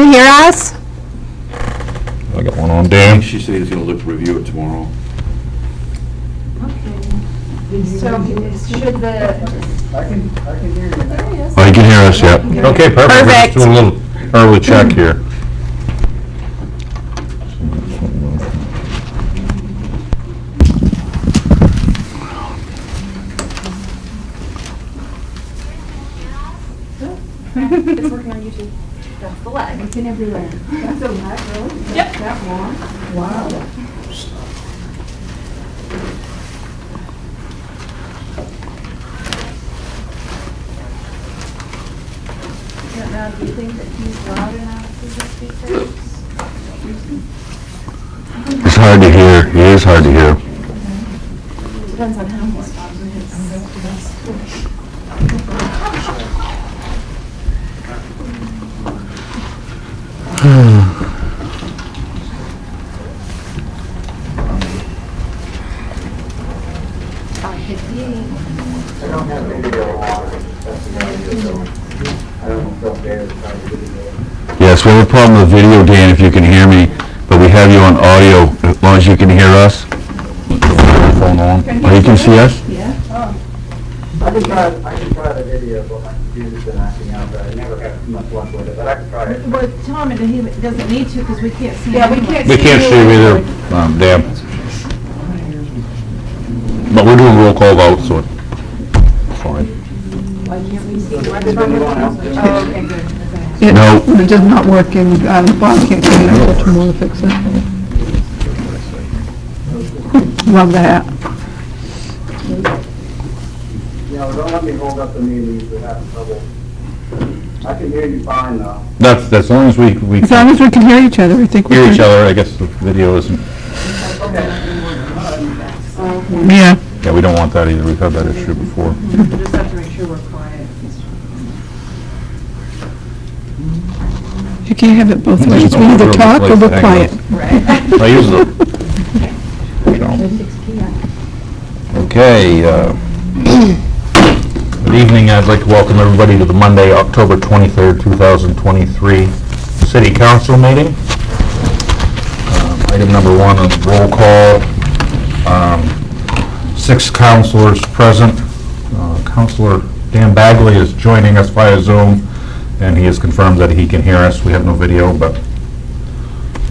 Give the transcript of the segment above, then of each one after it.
you hear us? I got one on I Dan. think she said he's gonna look to review it tomorrow. So should the, I can hear you now. there he is. Oh, you can hear us, yeah. Okay, perfect. We're just Perfect. doing a little early check here. It's working on YouTube. That's the lag. It's in everywhere. That's a lot, really? Yep. That long? Wow. Now, do you think that he's loud enough to the speakers? It's hard to hear. It is hard to hear. Depends on how he's talking. I don't have video on. That's the idea, so I don't know if David's trying to video. Yes, we have a problem with video, Dan, if you can hear me, but we have you on audio, as long as you can hear us. Phone on. Oh, you can see us? Yeah. I can try the video, but my computer's been acting out, but I never had too much luck with it, but I can try it. Well, tell him that he doesn't need to because we can't see him. Yeah, we can't We can't see you either, Dan. But we're doing roll call vote, so it's fine. Why can't we see? Does anyone else do it? Oh, okay, good. No. It's just not working. Bob can't get in until tomorrow to fix it. Love that. You know, don't let me hold up the meetings, we're having trouble. I can hear you fine though. That's as long as we As long as we can hear each other, I think we hear can. each other, I guess the video isn't, Yeah. yeah, we don't want that either. We've had that issue before. We just have to make sure we're quiet. You can't have it both Just ways. don't We either want talk or every we're place quiet. to hang out. I use the, okay, good evening. I'd like to welcome everybody to the Monday, October 23rd, 2023 City Council meeting. Item number one on the roll call. 6 councilors present. Councilor Dan Bagley is joining us via Zoom, and he has confirmed that he can hear us. We have no video, but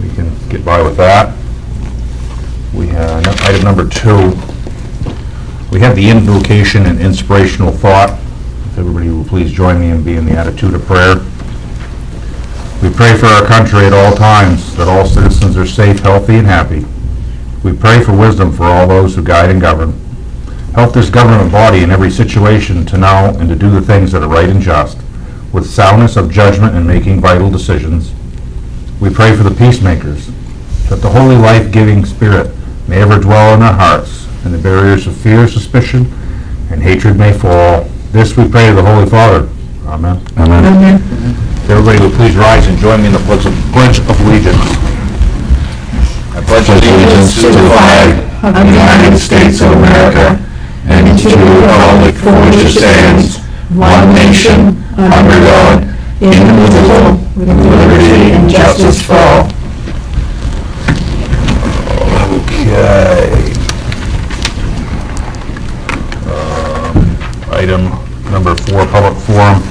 we can get by with that. We have item number 2. We have the invocation and inspirational thought. If everybody will please join me in being the attitude of prayer. We pray for our country at all times, that all citizens are safe, healthy, and happy. We pray for wisdom for all those who guide and govern. Help this government body in every situation to know and to do the things that are right and just, with soundness of judgment in making vital decisions. We pray for the peacemakers, that the holy life-giving spirit may ever dwell in our hearts, and the barriers of fear, suspicion, and hatred may fall. This we pray to the Holy Father. Amen. Amen. Everybody will please rise and join me in the Pledge of Allegiance. I pledge allegiance to the flag of the United States of America and to the republic for which it stands, one nation, under God, indivisible, with liberty and justice for all. Okay. Item number 4, public forum.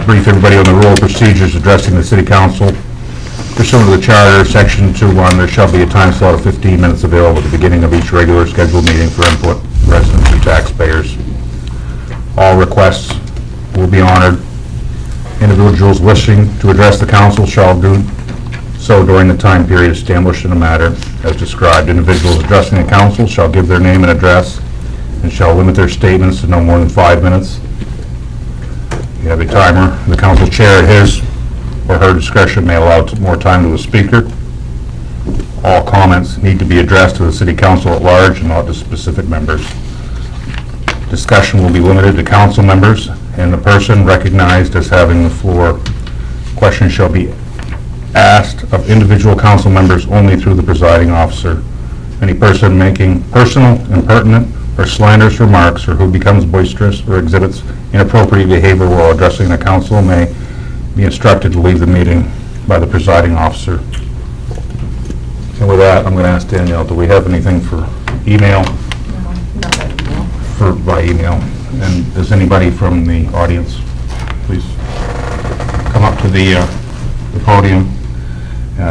Brief everybody on the rule of procedures addressing the city council. Pursuant to the charter, section 2:1, there shall be a time slot of 15 minutes available at the beginning of each regular scheduled meeting for input, residents and taxpayers. All requests will be honored. Individuals wishing to address the council shall do so during the time period established in the matter as described. Individuals addressing the council shall give their name and address and shall limit their statements to no more than 5 minutes. You have a timer. The council chair at his or her discretion may allow more time to the speaker. All comments need to be addressed to the city council at large and not to specific members. Discussion will be limited to council members and the person recognized as having the floor. Questions shall be asked of individual council members only through the presiding officer. Any person making personal, impertinent, or slanderous remarks or who becomes boisterous or exhibits inappropriate behavior while addressing the council may be instructed to leave the meeting by the presiding officer. And with that, I'm going to ask Danielle, do we have anything for email? By email. And does anybody from the audience, please come up to the podium,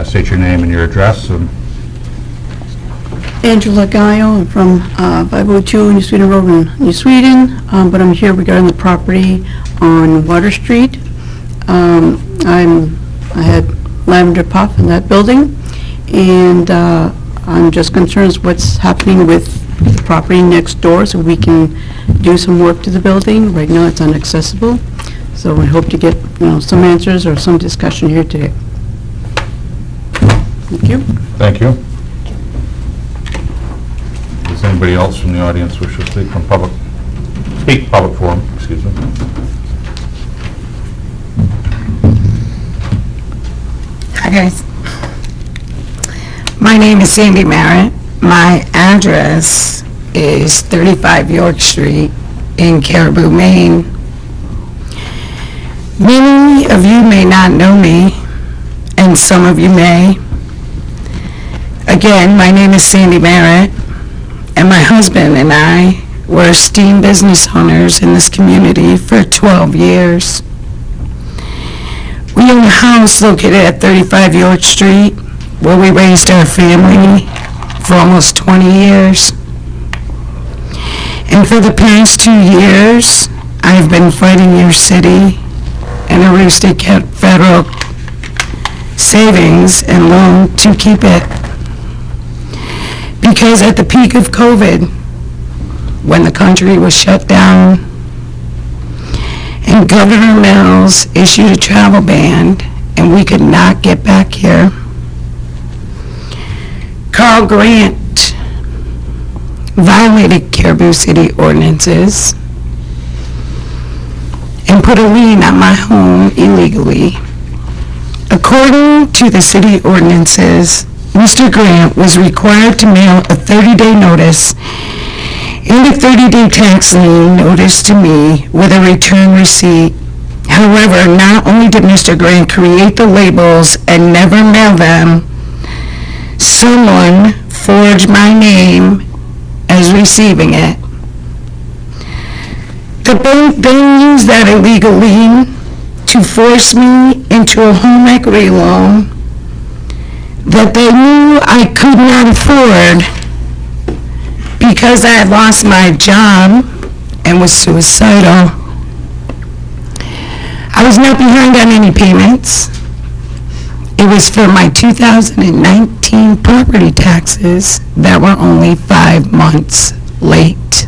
state your name and your address. And Angela Gaio, I'm from 502 New Sweden Road in New Sweden, but I'm here regarding the property on Water Street. I had lavender puff in that building, and I'm just concerned with what's happening with the property next door, so we can do some work to the building. Right now, it's inaccessible, so I hope to get, some answers or some discussion here today. Thank you. thank you. Does anybody else from the audience wish to speak public forum, excuse me? Hi guys. My name is Sandy Merritt. My address is 35 York Street in Caribou, Maine. Many of you may not know me, and some of you may. Again, my name is Sandy Merritt, and my husband and I were esteemed business owners in this community for 12 years. We own a house located at 35 York Street, where we raised our family for almost 20 years. And for the past 2 years, I've been fighting your city and Aroostook Federal Savings and Loan to keep it. Because at the peak of COVID, when the country was shut down, and Governor Mills issued a travel ban, and we could not get back here, Carl Grant violated Caribou City ordinances and put a lien on my home illegally. According to the city ordinances, Mr. Grant was required to mail a 30-day notice and a 30-day tax lien notice to me with a return receipt. However, not only did Mr. Grant create the labels and never mail them, someone forged my name as receiving it. The bank then used that illegal lien to force me into a home equity loan that they knew I could not afford because I had lost my job and was suicidal. I was not behind on any payments. It was for my 2019 property taxes that were only 5 months late.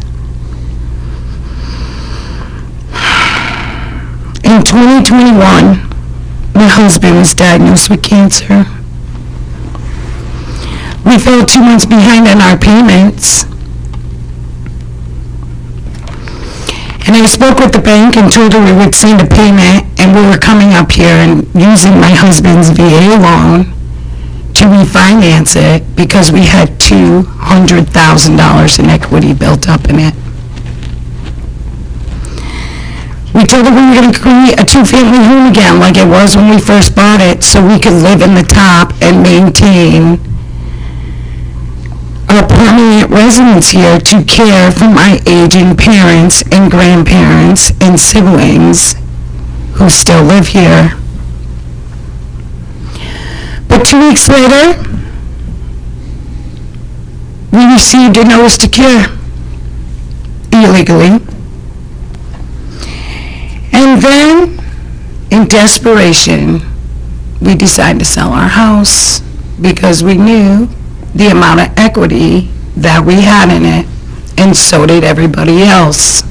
In 2021, my husband was diagnosed with cancer. We fell 2 months behind on our payments. And I spoke with the bank and told her we would send a payment, and we were coming up here and using my husband's VA loan to refinance it because we had $200,000 in equity built up in it. We told her we were going to create a two-family home again like it was when we first bought it so we could live in the top and maintain a permanent residence here to care for my aging parents and grandparents and siblings who still live here. But 2 weeks later, we received a notice to cure illegally. And then, in desperation, we decided to sell our house because we knew the amount of equity that we had in it, and so did everybody else.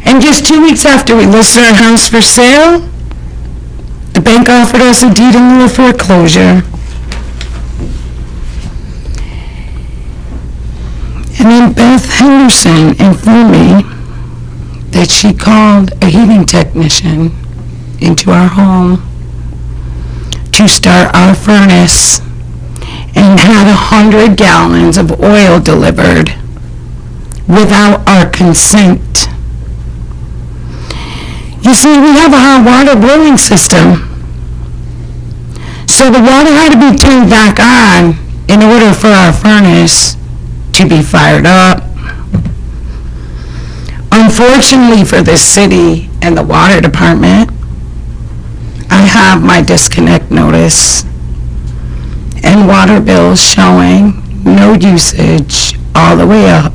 And just 2 weeks after we listed our house for sale, the bank offered us a deed in lieu of foreclosure. And then Beth Henderson informed me that she called a heating technician into our home to start our furnace and had 100 gallons of oil delivered without our consent. You see, we have a hot water boiling system. So the water had to be turned back on in order for our furnace to be fired up. Unfortunately for this city and the water department, I have my disconnect notice and water bills showing no usage all the way up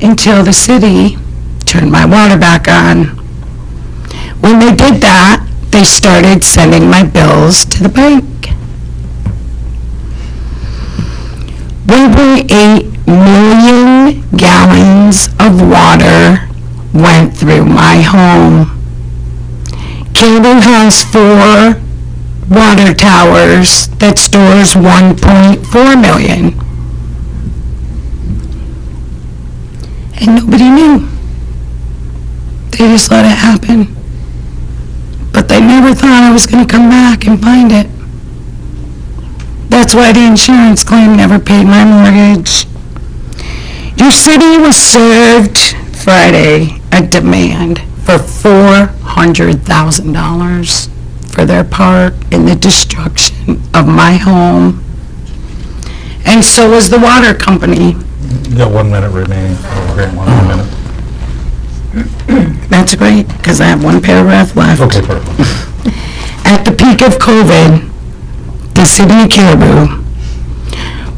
until the city turned my water back on. When they did that, they started sending my bills to the bank. 1.8 million gallons of water went through my home. Caribou has 4 water towers that stores 1.4 million. And nobody knew. They just let it happen. But they never thought I was going to come back and find it. That's why the insurance claim never paid my mortgage. Your city was served Friday a demand for $400,000 for their part in the destruction of my home. And so was the water company. You got 1 minute remaining. Grant, 1 minute. That's great, because I have 1 paragraph left. Okay, perfect. At the peak of COVID, the city of Caribou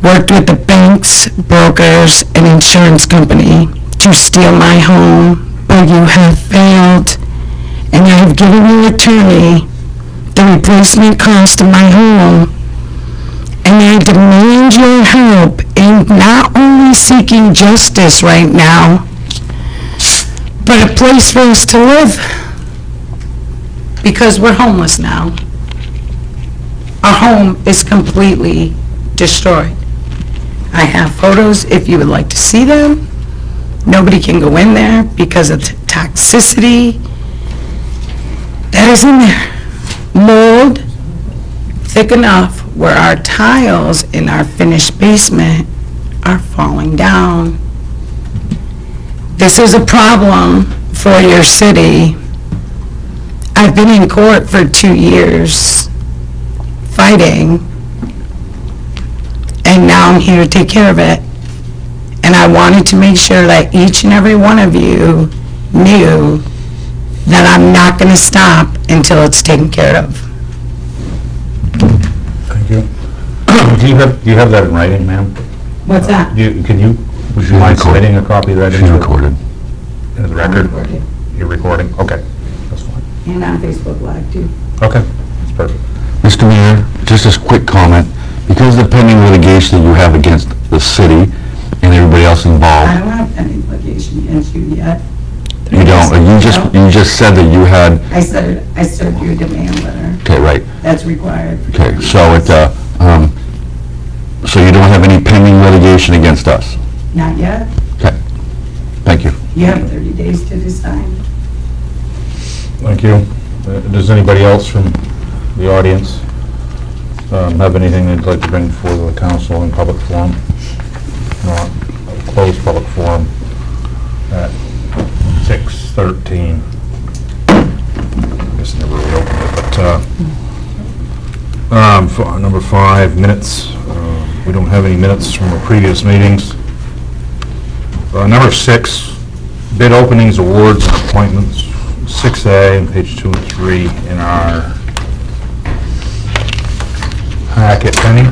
worked with the banks, brokers, and insurance company to steal my home, but you have failed, and I have given your attorney the replacement cost of my home, and I demand your help in not only seeking justice right now, but a place for us to live, because we're homeless now. Our home is completely destroyed. I have photos if you would like to see them. Nobody can go in there because of the toxicity that is in there. Mold thick enough where our tiles in our finished basement are falling down. This is a problem for your city. I've been in court for 2 years fighting, and now I'm here to take care of it. And I wanted to make sure that each and every one of you knew that I'm not going to stop until it's taken care of. Thank you. Do you have that in writing, ma'am? What's that? Would you mind submitting a copy of that She's into recorded. the record? You're recording? Okay, that's fine. And on Facebook Live, too. Okay, that's perfect. Mr. Mayor, just a quick comment. Because of the pending litigation that you have against the city and everybody else I involved, don't have any litigation against you yet. you don't, you just said that you had, I served you a demand letter. okay, right, That's required. okay, so so you don't have any pending litigation against us? Not yet. Okay, thank you. You have 30 days to decide. Thank you. Does anybody else from the audience have anything they'd like to bring before the council in public forum? Not closed public forum at 6:13. I guess never really opened it, but number 5, minutes. We don't have any minutes from the previous meetings. Number 6, bid openings, awards, and appointments. 6A, and page 2 and 3 in our packet. Penny?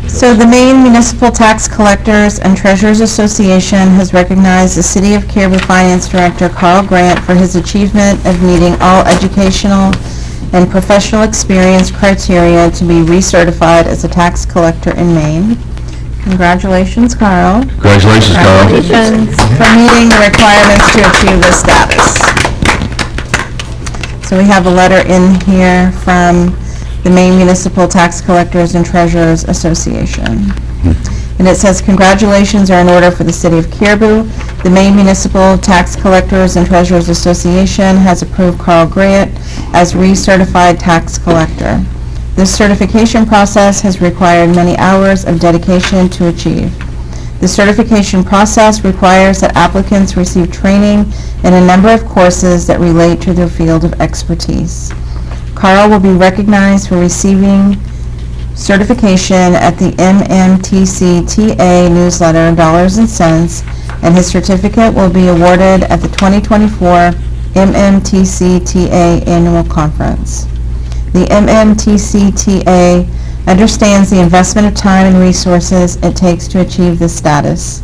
So the Maine Municipal Tax Collectors and Treasurers Association has recognized the City of Caribou Finance Director Carl Grant for his achievement of meeting all educational and professional experience criteria to be recertified as a tax collector in Maine. Congratulations, Carl. Congratulations, Carl. Congratulations for meeting the requirements to achieve this status. So we have a letter in here from the Maine Municipal Tax Collectors and Treasurers Association. And it says, congratulations are in order for the City of Caribou. The Maine Municipal Tax Collectors and Treasurers Association has approved Carl Grant as recertified tax collector. This certification process has required many hours of dedication to achieve. The certification process requires that applicants receive training in a number of courses that relate to their field of expertise. Carl will be recognized for receiving certification at the MMTC-TA newsletter, Dollars and Cents, and his certificate will be awarded at the 2024 MMTC-TA Annual Conference. The MMTC-TA understands the investment of time and resources it takes to achieve this status.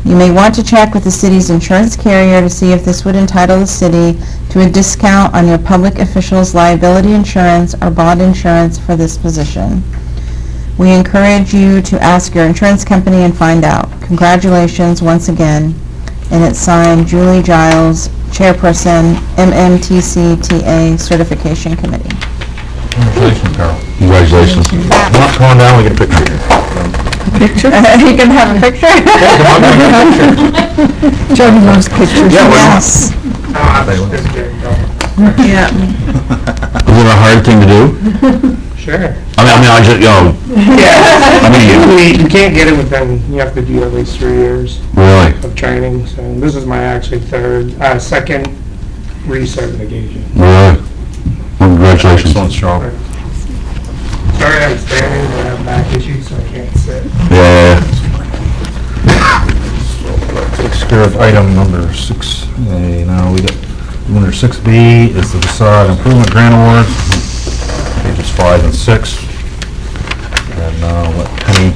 You may want to check with the city's insurance carrier to see if this would entitle the city to a discount on your public official's liability insurance or bond insurance for this position. We encourage you to ask your insurance company and find out. Congratulations once again. And it's signed Julie Giles, Chairperson, MMTC-TA Certification Committee. Congratulations, Carl. Congratulations. Come on down, we get a picture here. You can have a picture? Jody loves pictures. Yes. Yeah. Is it a hard thing to do? Sure. I just, Yeah. I mean, You can't get it within, you have to do at least 3 years really? of training, so this is my actually second recertification. Really? Well, congratulations. Excellent, Charles. Sorry I'm standing, but I have back issues, so I can't sit. Yeah. Takes care of item number 6A. Now we got, under 6B is the facade improvement grant awards, pages 5 and 6. And let Penny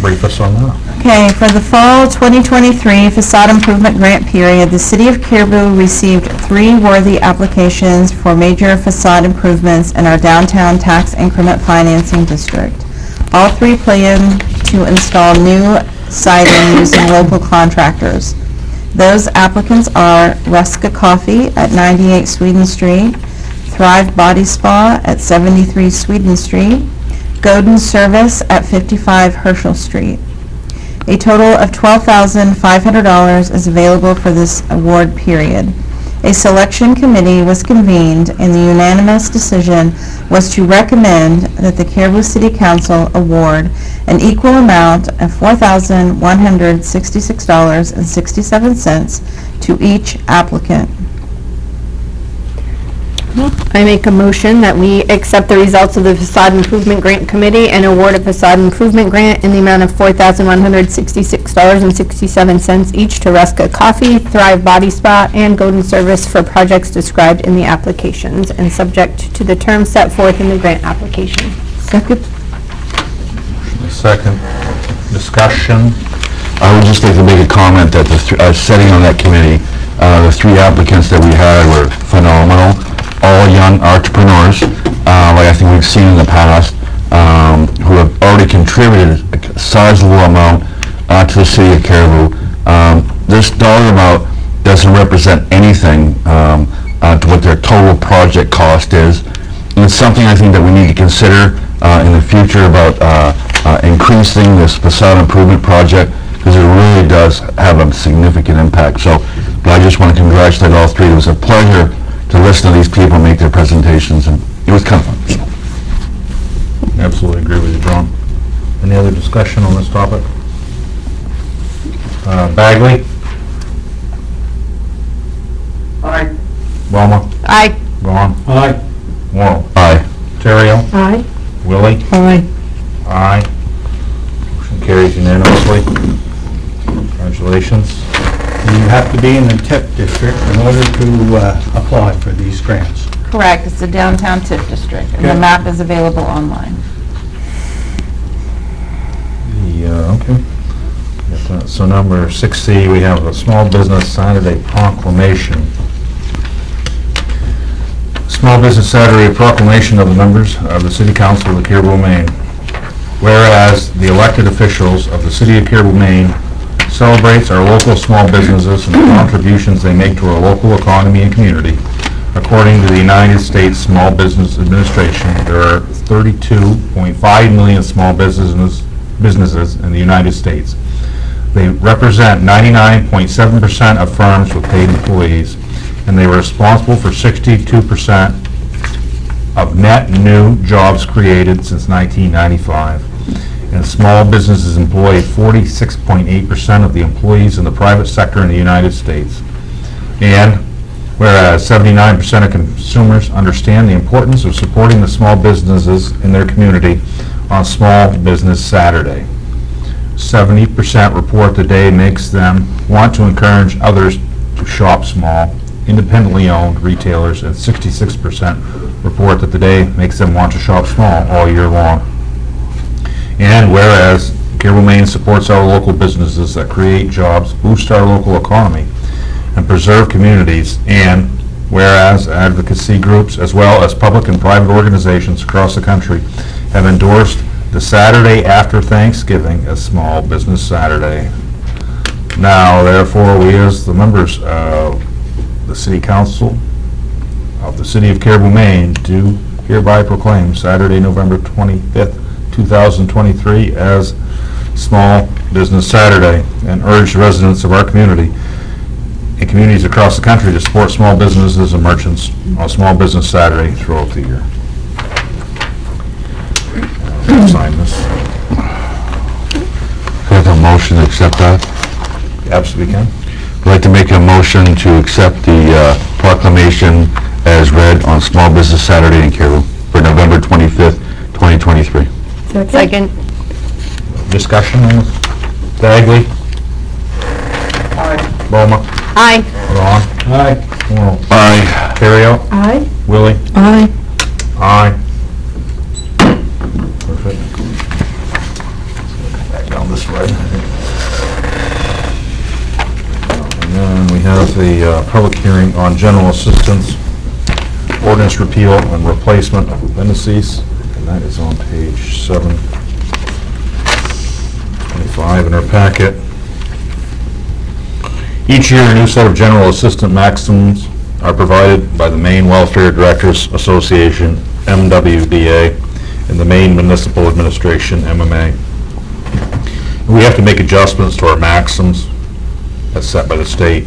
brief us on that. Okay, for the fall 2023 facade improvement grant period, the City of Caribou received 3 worthy applications for major facade improvements in our downtown tax increment financing district. All 3 plan to install new siding using local contractors. Those applicants are Ruska Coffee at 98 Sweden Street, Thrive Body Spa at 73 Sweden Street, Godin Service at 55 Herschel Street. A total of $12,500 is available for this award period. A selection committee was convened, and the unanimous decision was to recommend that the Caribou City Council award an equal amount of $4,166.67 to each applicant. I make a motion that we accept the results of the Facade Improvement Grant Committee and award a facade improvement grant in the amount of $4,166.67 each to Ruska Coffee, Thrive Body Spa, and Godin Service for projects described in the applications and subject to the terms set forth in the grant application. Second. Second discussion. I would just like to make a comment that sitting on that committee, the 3 applicants that we had were phenomenal. All young entrepreneurs, like I think we've seen in the past, who have already contributed a sizable amount to the city of Caribou. This dollar amount doesn't represent anything to what their total project cost is. And it's something I think that we need to consider in the future about increasing this facade improvement project, because it really does have a significant impact. So I just want to congratulate all 3. It was a pleasure to listen to these people make their presentations, and it was kind of fun. Absolutely agree with you, John. Any other discussion on this topic? Bagley? Aye. Wilma? Aye. Vaughn? Aye. Morrow? Aye. Terrell? Aye. Willie? Aye. Aye. Motion carries unanimously. Congratulations. You have to be in the TIP district in order to apply for these grants. Correct, it's the downtown TIF district, and the Okay. map is available online. Okay. Got that. So number 6C, we have a small business Saturday proclamation. Small Business Saturday proclamation of the members of the City Council of the Caribou, Maine. Whereas the elected officials of the City of Caribou, Maine celebrates our local small businesses and the contributions they make to our local economy and community. According to the United States Small Business Administration, there are 32.5 million small businesses in the United States. They represent 99.7% of firms with paid employees, and they were responsible for 62% of net new jobs created since 1995. and small businesses employ 46.8% of the employees in the private sector in the United States. And whereas 79% of consumers understand the importance of supporting the small businesses in their community on Small Business Saturday. 70% report the day makes them want to encourage others to shop small, independently owned retailers, and 66% report that the day makes them want to shop small all year long. And whereas Caribou, Maine supports our local businesses that create jobs, boost our local economy, and preserve communities, and whereas advocacy groups as well as public and private organizations across the country have endorsed the Saturday after Thanksgiving as Small Business Saturday. Now, therefore, we as the members of the City Council of the City of Caribou, Maine, do hereby proclaim Saturday, November 25th, 2023 as Small Business Saturday, and urge the residents of our community and communities across the country to support small businesses and merchants on Small Business Saturday throughout the year. Sign this. Can I have a motion to accept that? Absolutely can. I'd like to make a motion to accept the proclamation as read on Small Business Saturday in Caribou for November 25th, 2023. Second. Discussion on this? Bagley? Boma? Aye. Ron? Aye. Moore? Aye. Terrio? Aye. Willie? Aye. Aye. Perfect. Back down this way. And then we have the public hearing on general assistance, ordinance repeal and replacement of appendices, and that is on page 725 in our packet. Each year, a new set of general assistant maxims are provided by the Maine Welfare Directors Association, MWDA, and the Maine Municipal Administration, MMA. And we have to make adjustments to our maxims as set by the state.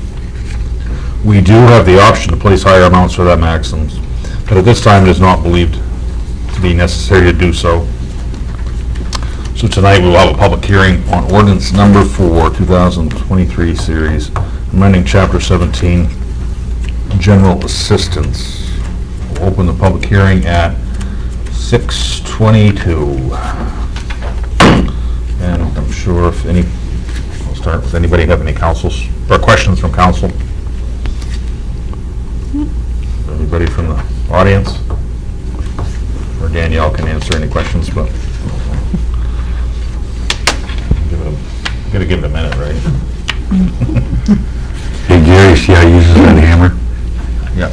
We do have the option to place higher amounts for that maxims, but at this time it is not believed to be necessary to do so. So tonight we will have a public hearing on ordinance number 4, 2023 series, amending chapter 17, general assistance. We'll open the public hearing at 6:22. And I'm sure if any, we'll start with anybody have any councils, or questions from council? Anybody from the audience? Or Danielle can answer any questions, but gotta give it a minute, right? Hey Gary, see how he uses that hammer? Yeah.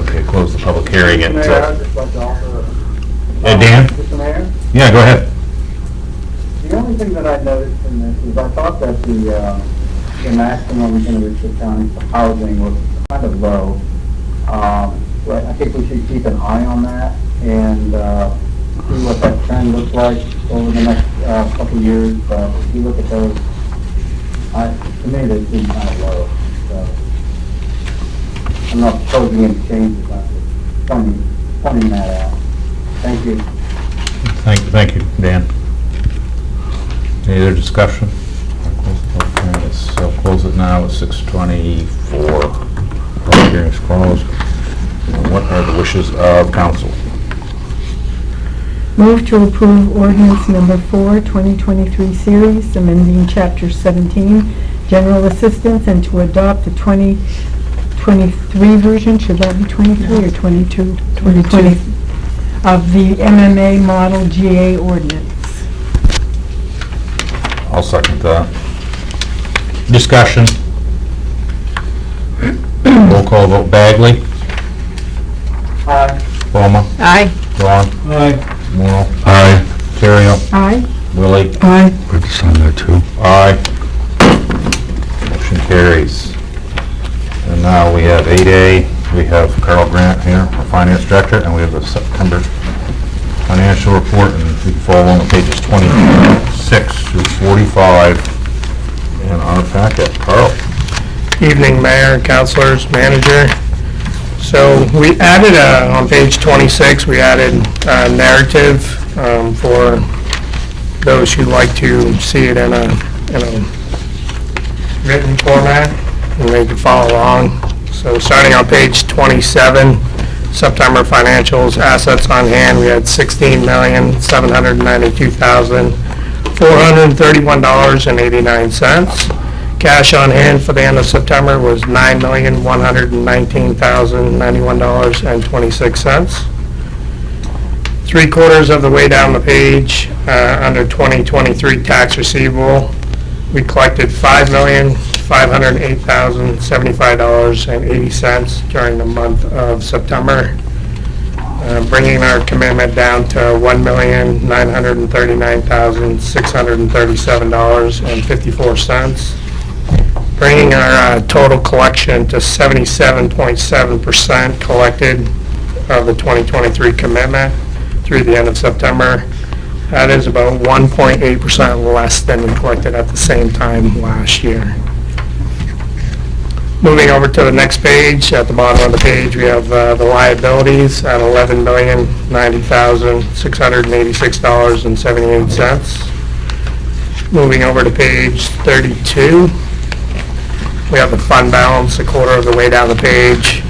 Okay, close the public hearing at, Mayor, I'd just like to offer. Dan? Mr. Mayor, Yeah, go ahead. the only thing that I noticed in this is I thought that the maximum in Richland County for housing was kind of low. But I think we should keep an eye on that and see what that trend looks like over the next couple of years. If you look at those, to me, they seem kind of low. So I'm not proposing any changes, I'm just pointing that out. Thank you. Thank you, Dan. Any other discussion? I'll close it now at 6:24. Public hearing is closed. What are the wishes of council? Move to approve ordinance number 4, 2023 series, amending chapter 17, general assistance, and to adopt the 2023 version, should that be 23 or 22? 22. Of the MMA model GA ordinance. I'll second that. Discussion. Roll call vote. Bagley? Aye. Boma? Aye. Ron? Aye. Moore? Aye. Terrio? Aye. Willie? Aye. We have to sign that too. Aye. Motion carries. And now we have 8A, we have Carl Grant here, our finance director, and we have the September financial report, and we can follow along on pages 26 through 45 in our packet. Carl? Evening, Mayor, councilors, manager. So we added, on page 26, we added a narrative for those who like to see it in a written format, and they can follow along. So starting on page 27, September financials, assets on hand, we had $16,792,431.89. Cash on hand for the end of September was $9,119,091.26. 3/4 of the way down the page, under 2023 tax receivable, we collected $5,508,075.80 during the month of September, bringing our commitment down to $1,939,637.54, bringing our total collection to 77.7% collected of the 2023 commitment through the end of September. That is about 1.8% less than we collected at the same time last year. Moving over to the next page, at the bottom of the page, we have the liabilities at $11,090,686.78. Moving over to page 32, we have the fund balance, a quarter of the way down the page,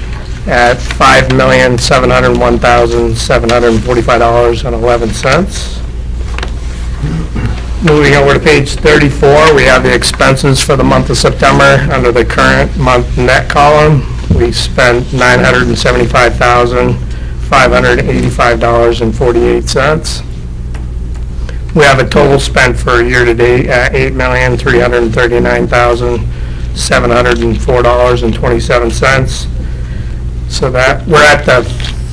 at $5,701,745.11. Moving over to page 34, we have the expenses for the month of September. Under the current month net column, we spent $975,585.48. We have a total spent for year-to-date at $8,339,704.27. So that, we're at the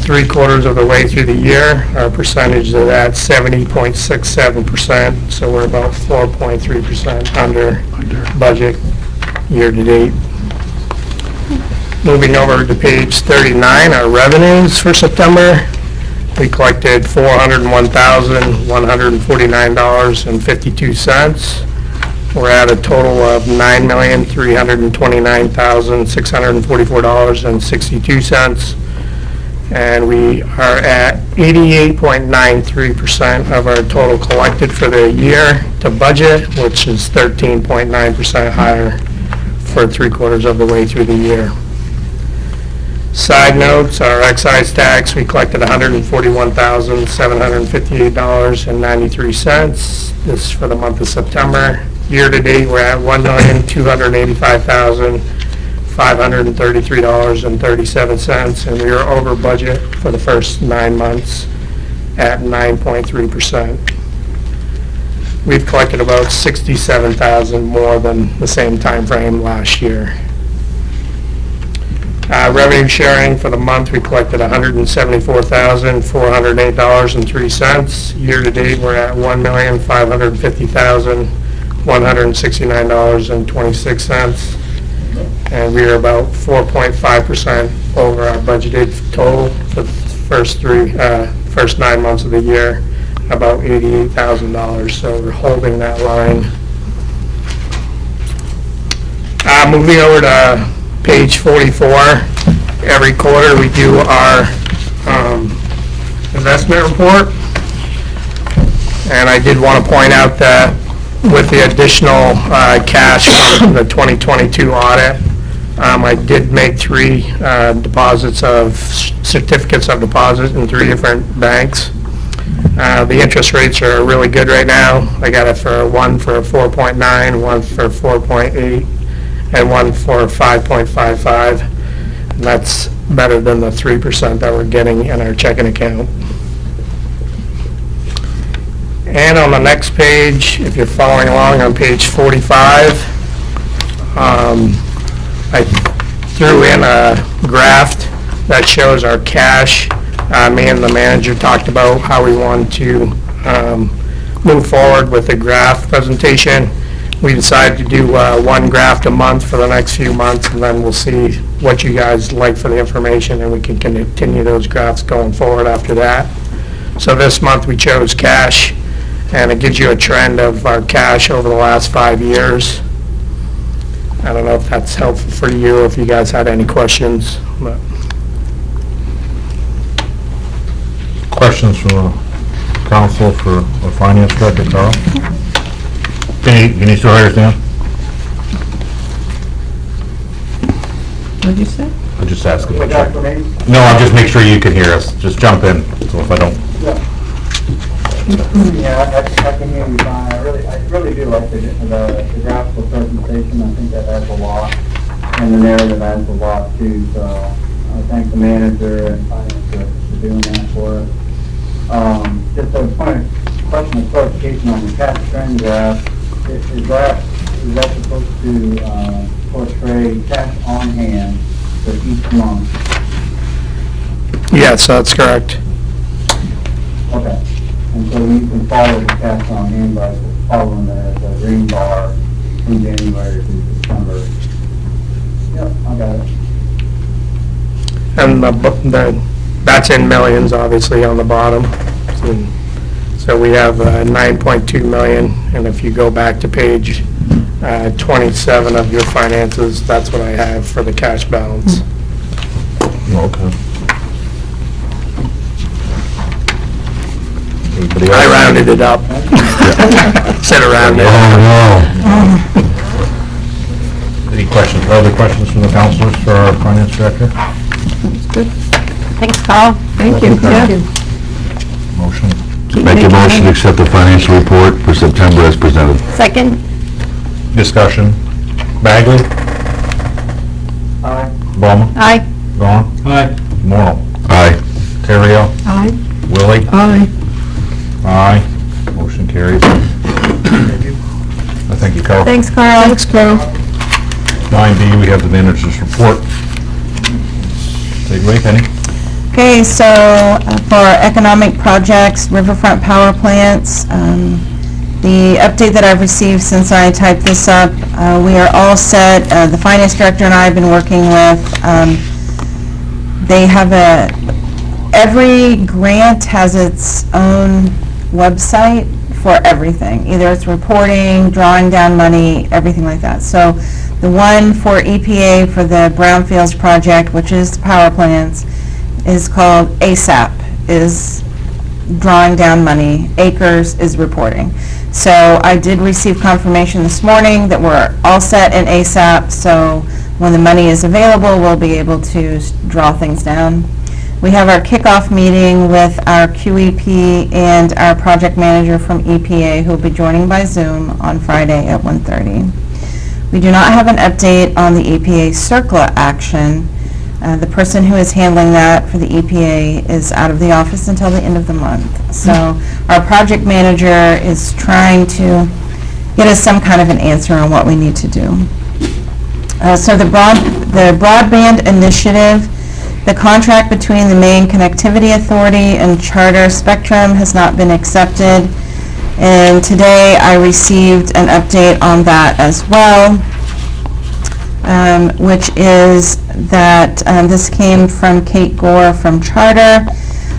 3/4 of the way through the year. Our percentage of that, 70.67%, so we're about 4.3% under budget year-to-date. Moving over to page 39, our revenues for September. We collected $401,149.52. We're at a total of $9,329,644.62. And we are at 88.93% of our total collected for the year to budget, which is 13.9% higher for 3/4 of the way through the year. Side notes, our excise tax, we collected $141,758.93. This is for the month of September. Year-to-date, we're at $1,285,533.37, and we are over budget for the first 9 months at 9.3%. We've collected about $67,000 more than the same time frame last year. Revenue sharing for the month, we collected $174,408.03. Year-to-date, we're at $1,550,169.26. And we are about 4.5% over our budgeted total for the first 9 months of the year, about $88,000. So we're holding that line. Moving over to page 44, every quarter we do our investment report. And I did want to point out that with the additional cash from the 2022 audit, I did make 3 deposits of certificates of deposit in 3 different banks. The interest rates are really good right now. I got it for one for 4.9, one for 4.8, and one for 5.55. And that's better than the 3% that we're getting in our checking account. And on the next page, if you're following along on page 45, I threw in a graph that shows our cash. Me and the manager talked about how we want to move forward with the graph presentation. We decided to do 1 graph a month for the next few months, and then we'll see what you guys like for the information, and we can continue those graphs going forward after that. So this month we chose cash, and it gives you a trend of our cash over the last 5 years. I don't know if that's helpful for you, if you guys had any questions, but Questions from the council for the finance director, Carl? Can you still understand? What'd you say? I'm just asking. Was that for me? No, I'll just make sure you can hear us. Just jump in, so if I don't. Yeah, I can hear you fine. I really do like the graphical presentation. I think that adds a lot, and the narrative adds a lot too. So I thank the manager and finance director for doing that for us. Just a point of question of clarification on the cash trend graph. Is that supposed to portray cash on hand for each month? Yes, that's correct. Okay. And so you can follow the cash on hand by following the green bar from January to December. Yep, I got it. And that's in millions, obviously, on the bottom. So we have 9.2 million, and if you go back to page 27 of your finances, that's what I have for the cash balance. Okay. Anybody else? I rounded it up. Said around it. Any questions, other questions from the councilors for our finance director? Thanks, Carl. Thank you. Yeah. Motion. Make a motion to accept the financial report for September as presented. Second? Discussion. Bagley? Aye. Bowman? Aye. Gone? Aye. Morrow? Aye. Terrio? Aye. Willie? Aye. Aye. Motion carries. I thank you, Carl. Thanks, Carl. Thanks, Carl. 9B, we have the manager's report. Take it away, Penny. Okay, so for economic projects, riverfront power plants, the update that I've received since I typed this up, we are all set. The finance director and I have been working with, they have every grant has its own website for everything. Either it's reporting, drawing down money, everything like that. So the one for EPA for the Brownfields project, which is the power plants, is called ASAP, is drawing down money. Acres is reporting. So I did receive confirmation this morning that we're all set in ASAP, so when the money is available, we'll be able to draw things down. We have our kickoff meeting with our QEP and our project manager from EPA, who will be joining by Zoom on Friday at 1:30. We do not have an update on the EPA CERCLA action. The person who is handling that for the EPA is out of the office until the end of the month. So our project manager is trying to get us some kind of an answer on what we need to do. So the broadband initiative, the contract between the Maine Connectivity Authority and Charter Spectrum has not been accepted. And today I received an update on that as well, which is that this came from Kate Gore from Charter.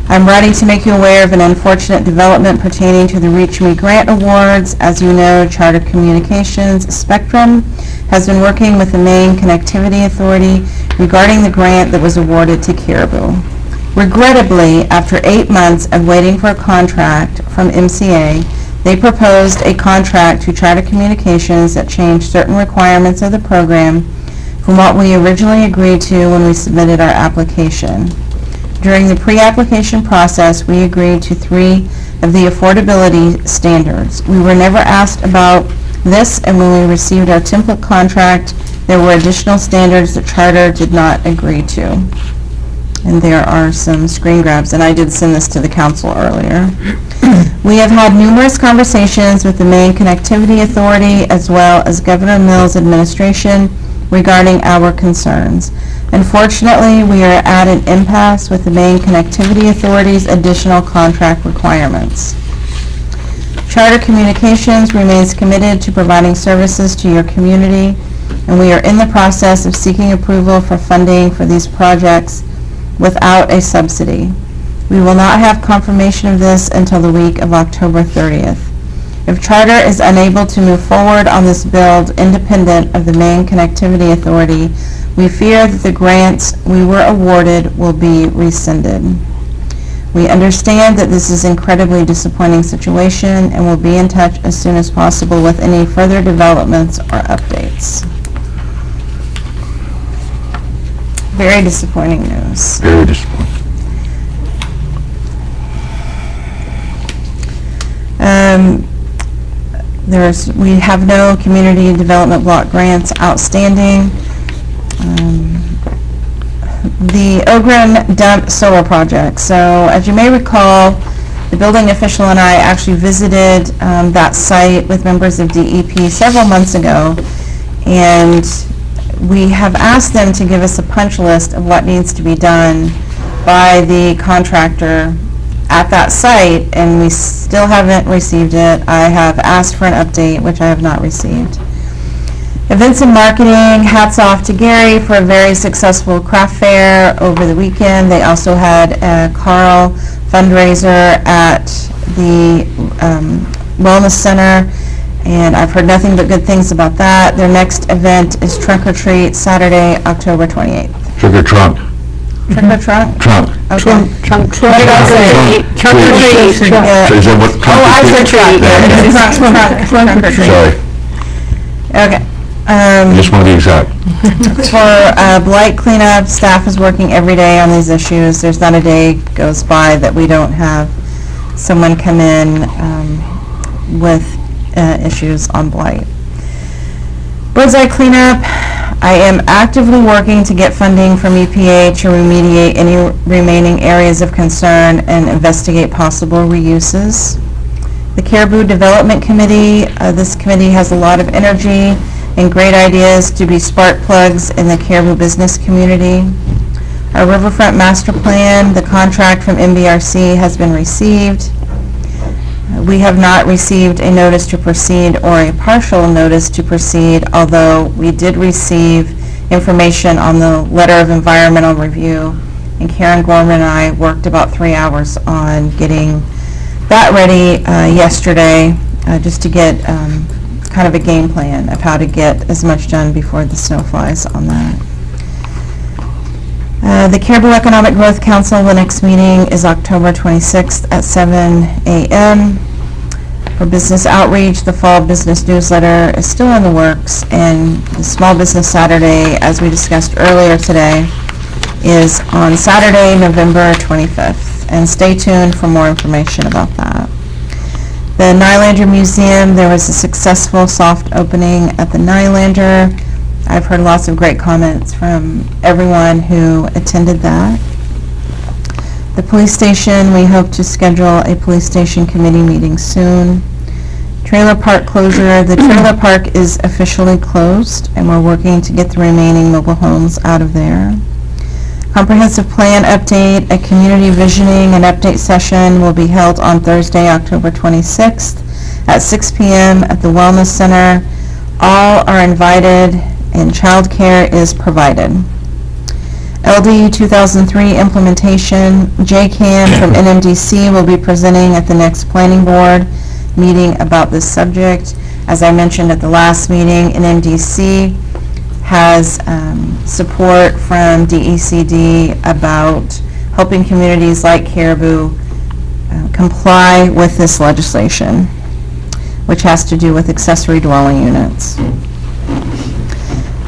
I'm writing to make you aware of an unfortunate development pertaining to the Reach Me Grant Awards. As you know, Charter Communications Spectrum has been working with the Maine Connectivity Authority regarding the grant that was awarded to Caribou. Regrettably, after 8 months of waiting for a contract from MCA, they proposed a contract to Charter Communications that changed certain requirements of the program from what we originally agreed to when we submitted our application. During the pre-application process, we agreed to 3 of the affordability standards. We were never asked about this, and when we received our template contract, there were additional standards that Charter did not agree to. And there are some screen grabs, and I did send this to the council earlier. We have had numerous conversations with the Maine Connectivity Authority as well as Governor Mills' administration regarding our concerns. Unfortunately, we are at an impasse with the Maine Connectivity Authority's additional contract requirements. Charter Communications remains committed to providing services to your community, and we are in the process of seeking approval for funding for these projects without a subsidy. We will not have confirmation of this until the week of October 30th. If Charter is unable to move forward on this build independent of the Maine Connectivity Authority, we fear that the grants we were awarded will be rescinded. We understand that this is incredibly disappointing situation and will be in touch as soon as possible with any further developments or updates. Very disappointing news. Very disappointing. We have no community development block grants outstanding. The Ogren Dump Solar Project. So, as you may recall, the building official and I actually visited that site with members of DEP several months ago, and we have asked them to give us a punch list of what needs to be done by the contractor at that site, and we still haven't received it. I have asked for an update, which I have not received. Events and marketing, hats off to Gary for a very successful craft fair over the weekend. They also had a Carl fundraiser at the Wellness Center, and I've heard nothing but good things about that. Their next event is Trunk or Treat, Saturday, October 28th. Trigger trunk. Trunk or trunk? Trunk. Okay. Trunk What did I say? Trunk or treat. Yeah. Is that what? Oh, I said trunk. Trunk or treat. Sorry, Okay. I just want to be exact. For blight cleanup, staff is working every day on these issues. There's not a day goes by that we don't have someone come in with issues on blight. Bird's eye cleanup, I am actively working to get funding from EPA to remediate any remaining areas of concern and investigate possible reuses. The Caribou Development Committee, this committee has a lot of energy and great ideas to be spark plugs in the Caribou business community. Our Riverfront Master Plan, the contract from MBRC has been received. We have not received a notice to proceed or a partial notice to proceed, although we did receive information on the letter of environmental review, and Karen Gorman and I worked about 3 hours on getting that ready yesterday, just to get kind of a game plan of how to get as much done before the snow flies on that. The Caribou Economic Growth Council, the next meeting is October 26th at 7 a.m. For business outreach, the fall business newsletter is still in the works, and the Small Business Saturday, as we discussed earlier today, is on Saturday, November 25th. And stay tuned for more information about that. The Nylander Museum, there was a successful soft opening at the Nylander. I've heard lots of great comments from everyone who attended that. The police station, we hope to schedule a police station committee meeting soon. Trailer park closure, the trailer park is officially closed, and we're working to get the remaining mobile homes out of there. Comprehensive plan update, a community visioning and update session will be held on Thursday, October 26th at 6 p.m. at the Wellness Center. All are invited and childcare is provided. LD 2003 implementation, JCAM from NMDC will be presenting at the next planning board meeting about this subject. As I mentioned at the last meeting, NMDC has support from DECD about helping communities like Caribou comply with this legislation, which has to do with accessory dwelling units.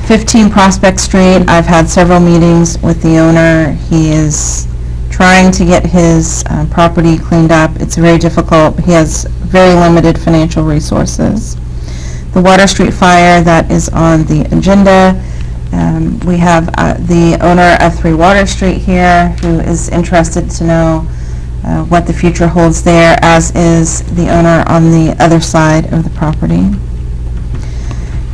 15 Prospect Street, I've had several meetings with the owner. He is trying to get his property cleaned up. It's very difficult. He has very limited financial resources. The Water Street fire, that is on the agenda. We have the owner of 3 Water Street here who is interested to know what the future holds there, as is the owner on the other side of the property.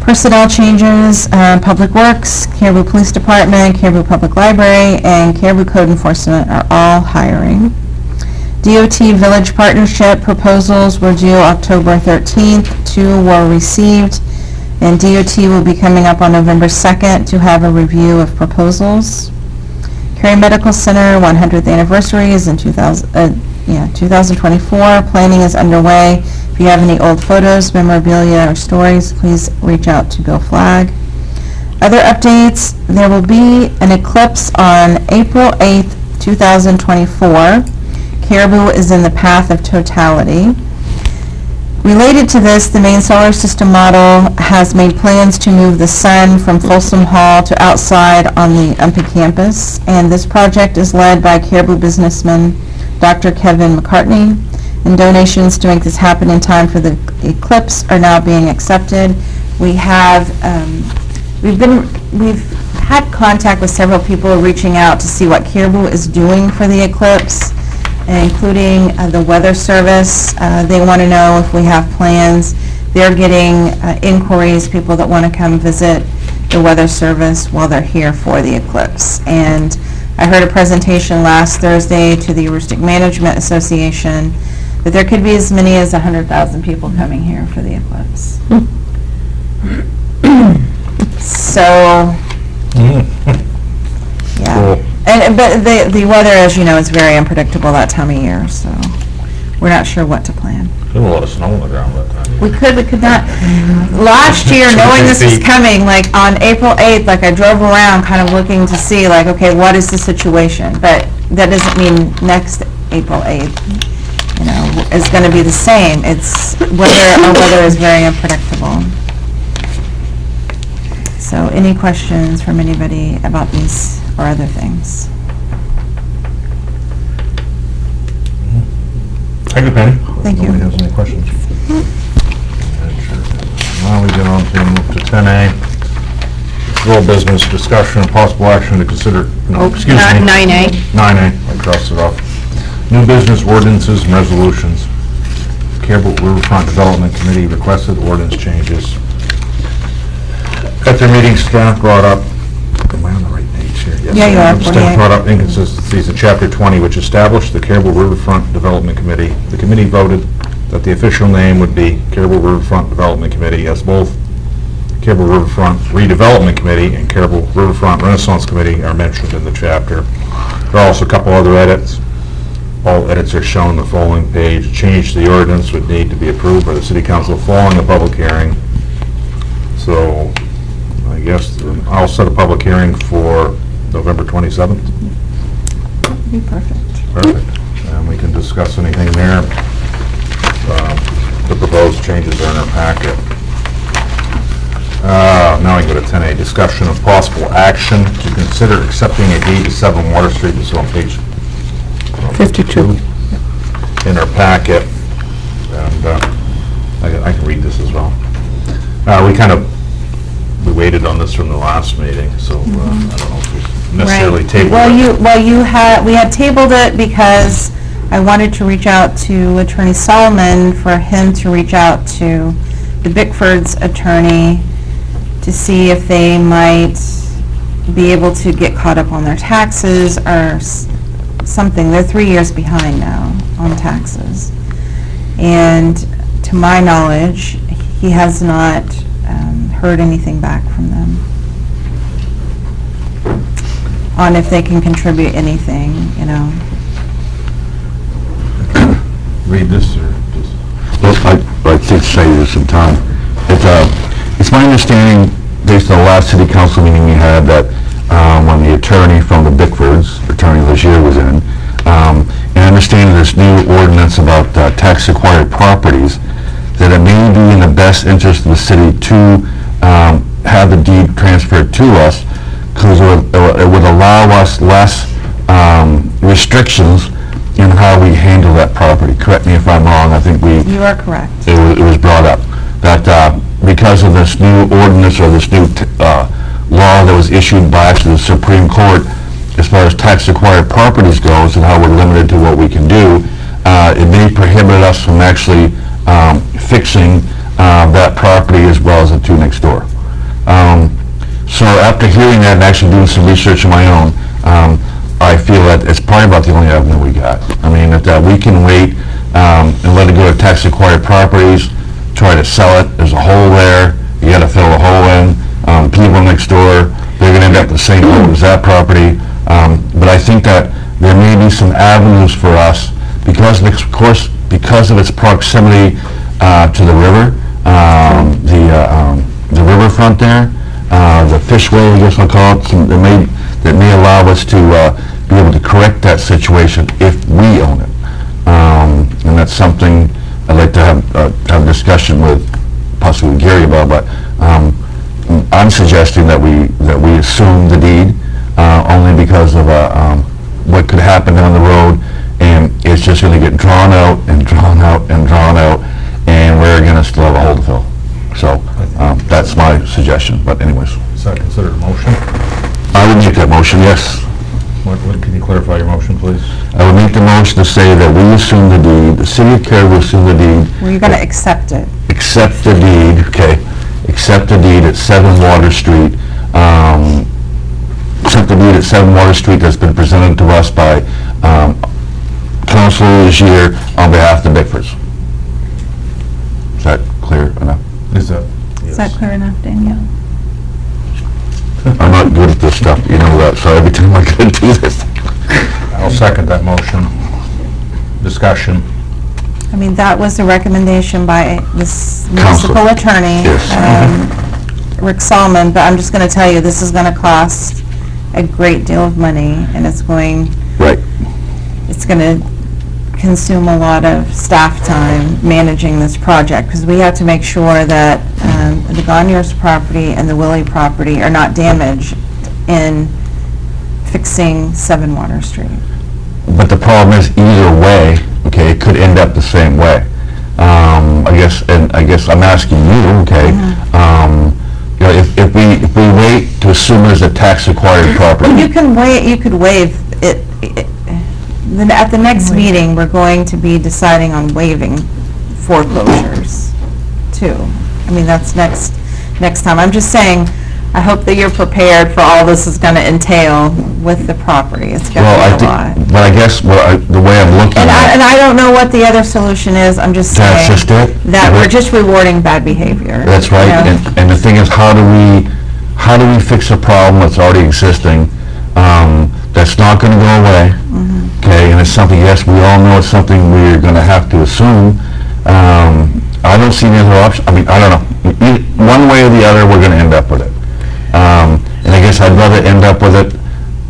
Personnel changes, Public Works, Caribou Police Department, Caribou Public Library, and Caribou Code Enforcement are all hiring. DOT Village Partnership proposals were due October 13th. 2 were received, and DOT will be coming up on November 2nd to have a review of proposals. Cary Medical Center 100th anniversary is in 2024. Planning is underway. If you have any old photos, memorabilia, or stories, please reach out to Bill Flagg. Other updates, there will be an eclipse on April 8th, 2024. Caribou is in the path of totality. Related to this, the main solar system model has made plans to move the sun from Folsom Hall to outside on the UMPI campus, and this project is led by Caribou businessman Dr. Kevin McCartney, and donations to make this happen in time for the eclipse are now being accepted. We've had contact with several people reaching out to see what Caribou is doing for the eclipse, including the weather service. They want to know if we have plans. They're getting inquiries, people that want to come visit the weather service while they're here for the eclipse. And I heard a presentation last Thursday to the Heuristic Management Association that there could be as many as 100,000 people coming here for the eclipse. So, yeah. Cool. But the weather, as you know, is very unpredictable that time of year, so we're not sure what to plan. There's a lot of snow on the ground that time. We could not. Last year, knowing this was coming, like on April 8th, like I drove around kind of looking to see, like, okay, what is the situation? But that doesn't mean next April 8th, you know, is going to be the same. It's our weather is very unpredictable. So any questions from anybody about these or other things? Thank you, Penny. Thank you. Nobody has any questions? Now we get on to 10A. Rural business discussion and possible action to consider, no, excuse me. 9A. 9A, I crossed it off. New business ordinances and resolutions. Caribou Riverfront Development Committee requested ordinance changes. At their meeting, staff brought up, am I on the right page here? Yes, Yeah, you I am. are, Staff 48. brought up inconsistencies in Chapter 20, which established the Caribou Riverfront Development Committee. The committee voted that the official name would be Caribou Riverfront Development Committee, as both Caribou Riverfront Redevelopment Committee and Caribou Riverfront Renaissance Committee are mentioned in the chapter. There are also a couple other edits. All edits are shown on the following page. Change to the ordinance would need to be approved by the City Council following a public hearing. So, I guess I'll set a public hearing for November 27th. That would be perfect. Perfect. And we can discuss anything there. The proposed changes are in our packet. Now we go to 10A, discussion of possible action to consider accepting a deed to 7 Water Street. This is on page 52. in our packet. And I can read this as well. We waited on this from the last meeting, so I don't know if we necessarily Right. tabled it. We had tabled it because I wanted to reach out to Attorney Solomon for him to reach out to the Bickford's attorney to see if they might be able to get caught up on their taxes or something. They're 3 years behind now on taxes. And to my knowledge, he has not heard anything back from them on if they can contribute anything, you know. Read this or just? Well, I did say this some time. It's my understanding, based on the last city council meeting we had, that when the attorney from the Bickfords, Attorney Legier, was in, and understanding this new ordinance about tax-acquired properties, that it may be in the best interest of the city to have the deed transferred to us, because it would allow us less restrictions in how we handle that property. Correct me if I'm wrong, I think You are correct. it was brought up, that because of this new ordinance or this new law that was issued by actually the Supreme Court as far as tax-acquired properties goes and how we're limited to what we can do, it may prohibit us from actually fixing that property as well as the 2 next door. So after hearing that and actually doing some research of my own, I feel that it's probably about the only avenue we got. I mean, that we can wait and let it go to tax-acquired properties, try to sell it, there's a hole there, you gotta fill the hole in. People next door, they're gonna end up in the same hole as that property. But I think that there may be some avenues for us, because of its proximity to the river, the riverfront there, the fishway, I guess I'll call it, that may allow us to be able to correct that situation if we own it. And that's something I'd like to have a discussion with possibly Gary about, but I'm suggesting that we assume the deed, only because of what could happen down the road, and it's just gonna get drawn out and drawn out and drawn out, and we're gonna still have a hole to fill. So, that's my suggestion, but anyways. Is that considered a motion? I would make that motion, yes. Can you clarify your motion, please? I would make the motion to say that we assume the deed, the city of Caribou will assume the deed. Well, you're gonna accept it. Accept the deed, okay, accept the deed at 7 Water Street, accept the deed at 7 Water Street that's been presented to us by, Councilor Legier on behalf of the Bickfords. Is that clear enough? Is that? Is that clear enough, Danielle? I'm not good at this stuff, you know that, so every time I gotta do this. I'll second that motion. Discussion. I mean, that was the recommendation by this Counsel. municipal attorney, Yes. Rick Solomon, but I'm just gonna tell you, this is gonna cost a great deal of money, and it's Right. gonna consume a lot of staff time managing this project, because we have to make sure that the Gonyers property and the Willie property are not damaged in fixing 7 Water Street. But the problem is, either way, okay, it could end up the same way. I guess I'm asking you, okay, you know, if we wait to assume it as a tax-acquired property. You could waive it. Then at the next meeting, we're going to be deciding on waiving foreclosures, too. I mean, that's next time. I'm just saying, I hope that you're prepared for all this is gonna entail with the property. It's gonna be a lot. But I guess the way I'm looking And at it, I don't know what the other solution is, I'm just saying. That's just it? That we're just rewarding bad behavior. that's right, you know? and the thing is, how do we fix a problem that's already existing, that's not gonna go away, okay, and it's something, yes, we all know it's something we're gonna have to assume. I don't see any other option, I mean, I don't know, one way or the other, we're gonna end up with it. And I guess I'd rather end up with it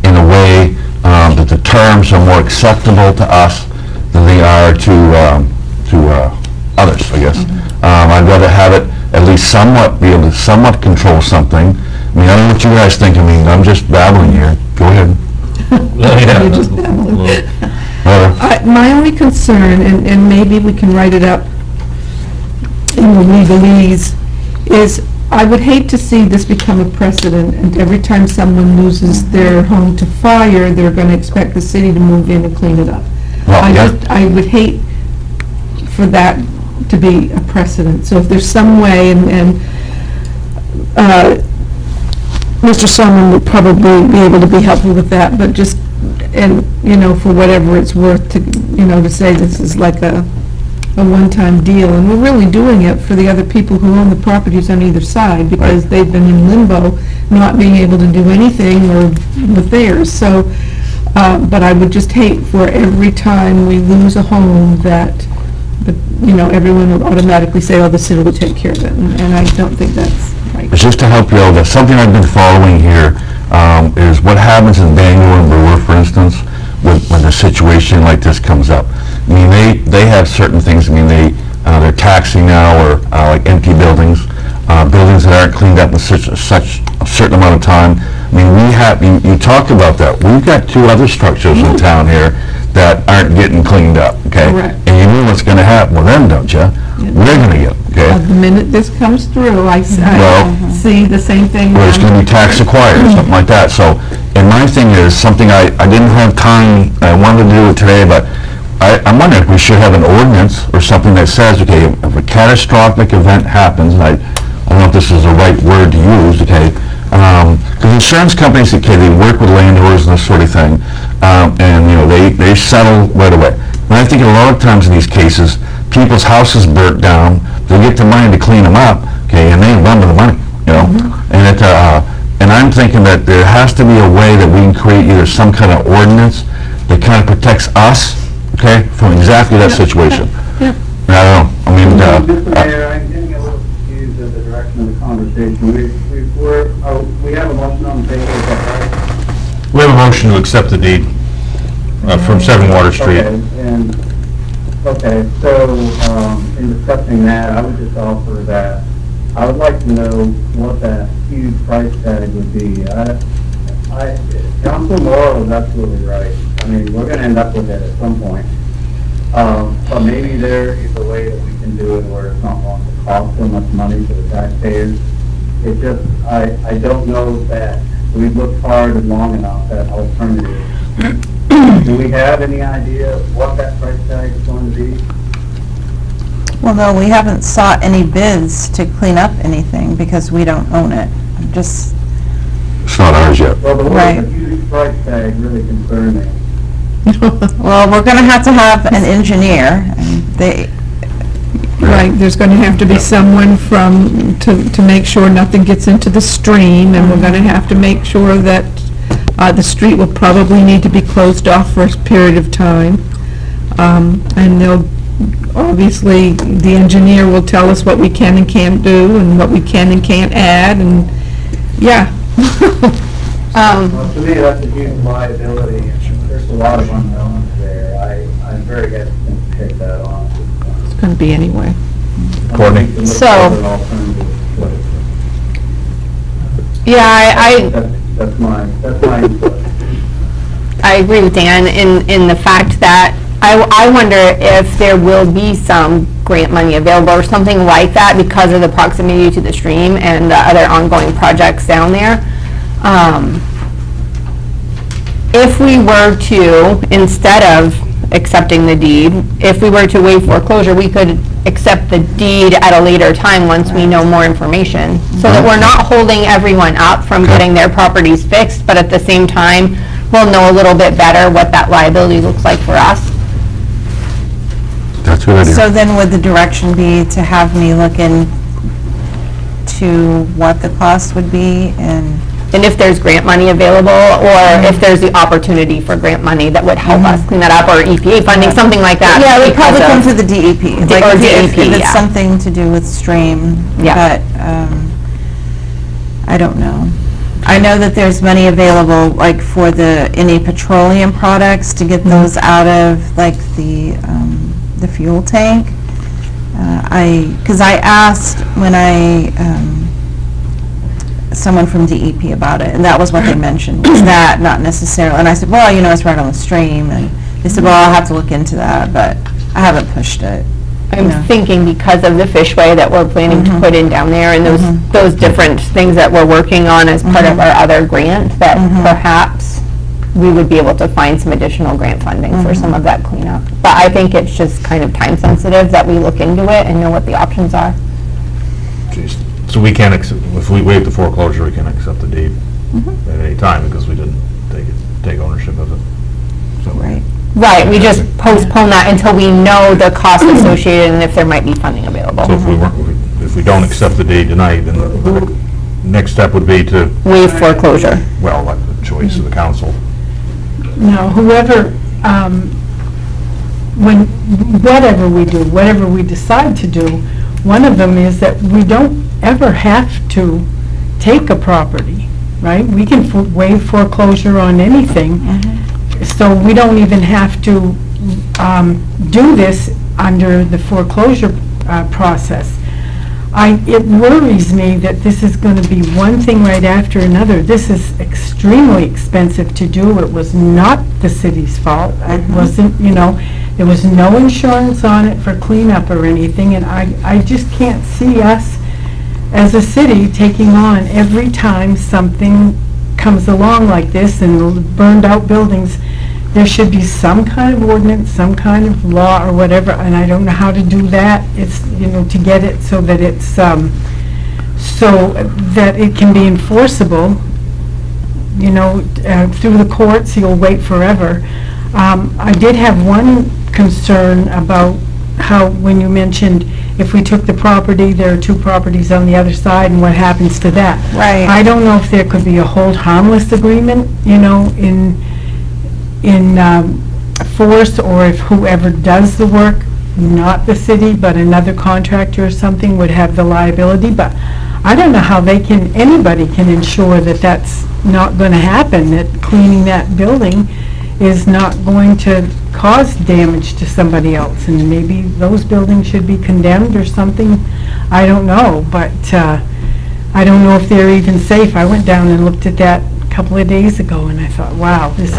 in a way that the terms are more acceptable to us than they are to others, I guess. I'd rather have it at least somewhat, be able to somewhat control something. I mean, I don't know what you guys think, I mean, I'm just babbling here. Go ahead. You're just babbling. My only concern, and maybe we can write it up in the legalese, is I would hate to see this become a precedent, and every time someone loses their home to fire, they're going to expect the city to move in and clean it up. Well, yeah. I would hate for that to be a precedent. So if there's some way, and Mr. Solomon would probably be able to be helpful with that, but just, and, you know, for whatever it's worth to, you know, to say this is like a one-time deal, and we're really doing it for the other people who own the properties on either side, because Right. they've been in limbo, not being able to do anything or with theirs, so, but I would just hate for every time we lose a home that, you know, everyone would automatically say, oh, the city will take care of it, and I don't think that's right. It's just to help you out, that's something I've been following here, is what happens in Bangor and Brewer, for instance, when a situation like this comes up. I mean, they have certain things, I mean, they're taxing now, or like empty buildings, buildings that aren't cleaned up in such a certain amount of time. I mean, you talked about that. We've got 2 other structures in town here that aren't getting cleaned up, okay? Correct. And you know what's gonna happen with them, don't you? We're gonna get, okay? The minute this comes through, I Well- see the same thing. Or it's gonna be tax acquired, or something like that, so, and my thing is, something I didn't have time, I wanted to do it today, but I'm wondering if we should have an ordinance or something that says, okay, if a catastrophic event happens, and I don't know if this is the right word to use, okay, because insurance companies, okay, they work with landowners and this sort of thing, and, you know, they settle right away. And I think a lot of times in these cases, people's houses burnt down, they get the money to clean them up, okay, and they run with the money, you know? And I'm thinking that there has to be a way that we can create either some kind of ordinance that kind of protects us, okay, from exactly that situation. Yeah. I don't know, I mean, Mr. Mayor, I'm getting a little confused at the direction of the conversation. We have a motion on the table, is that right? We have a motion to accept the deed from 7 Water Street. Okay, and Okay, so, in discussing that, I would just offer that I would like to know what that huge price tag would be. Council Morrow is absolutely right. I mean, we're gonna end up with it at some point. But maybe there is a way that we can do it where it's not going to cost so much money to the taxpayers. It just, I don't know that we've looked hard and long enough at alternatives. Do we have any idea what that price tag is going to be? Well, no, we haven't sought any bids to clean up anything because we don't own it. I'm just, It's not ours yet. Well, the Right. word, the huge price tag really concerned me. well, we're gonna have an engineer, and they, Right, there's going to have to be someone to make sure nothing gets into the stream, and we're going to have to make sure that the street will probably need to be closed off for a period of time. And they'll, obviously, the engineer will tell us what we can and can't do, and what we can and can't add, and, yeah. Well, to me, that's a huge liability, and there's a lot of unknowns there. I'm very hesitant to take that on. It's going to be anyway. Courtney? We can look So- at alternatives, but Yeah, That's my input. I agree with Dan in the fact that I wonder if there will be some grant money available or something like that because of the proximity to the stream and the other ongoing projects down there. If we were to, instead of accepting the deed, if we were to waive foreclosure, we could accept the deed at a later time once we know more information, so that we're not holding everyone up from getting their properties fixed, but at the same time, we'll know a little bit better what that liability looks like for us. That's a good idea. so then would the direction be to have me look into what the cost would be and, And if there's grant money available, or if there's the opportunity for grant money that would help us clean that up, or EPA funding, something like that. yeah, it would probably because come of- through the DEP. Like, or if DEP, it's yeah. something to do with stream, Yeah. but, I don't know. I know that there's money available, like, for any petroleum products, to get those out of, like, the fuel tank. Because I asked when someone from DEP about it, and that was what they mentioned, was that, not necessarily, and I said, well, it's right on the stream, and they said, well, I'll have to look into that, but I haven't pushed it. I'm No. thinking because of the fishway that we're planning to put in down there, and those different things that we're working on as part of our other grant, that perhaps we would be able to find some additional grant funding for some of that cleanup. But I think it's just kind of time sensitive that we look into it and know what the options are. Jeez. So we can't, if we waive the foreclosure, we can accept the deed at any time because we didn't take ownership of it. So- Right. Right, we just postpone that until we know the cost associated and if there might be funding available. So if we don't accept the deed tonight, then the next step would be to, Waive foreclosure. well, like the choice of the council. Now, whoever, whatever we do, whatever we decide to do, one of them is that we don't ever have to take a property, right? We can waive foreclosure on anything, so we don't even have to do this under the foreclosure process. It worries me that this is going to be one thing right after another. This is extremely expensive to do. It was not the city's fault. It wasn't, there was no insurance on it for cleanup or anything, and I just can't see us as a city taking on every time something comes along like this and burned out buildings. There should be some kind of ordinance, some kind of law or whatever, and I don't know how to do that. It's, to get it so that it's, so that it can be enforceable, through the courts. You'll wait forever. I did have one concern about how, when you mentioned if we took the property, there are two properties on the other side, and what happens to that? Right. I don't know if there could be a hold harmless agreement, in force, or if whoever does the work, not the city, but another contractor or something, would have the liability. But I don't know how anybody can ensure that that's not going to happen, that cleaning that building is not going to cause damage to somebody else, and maybe those buildings should be condemned or something, I don't know, but I don't know if they're even safe. I went down and looked at that a couple of days ago, and I thought, wow, this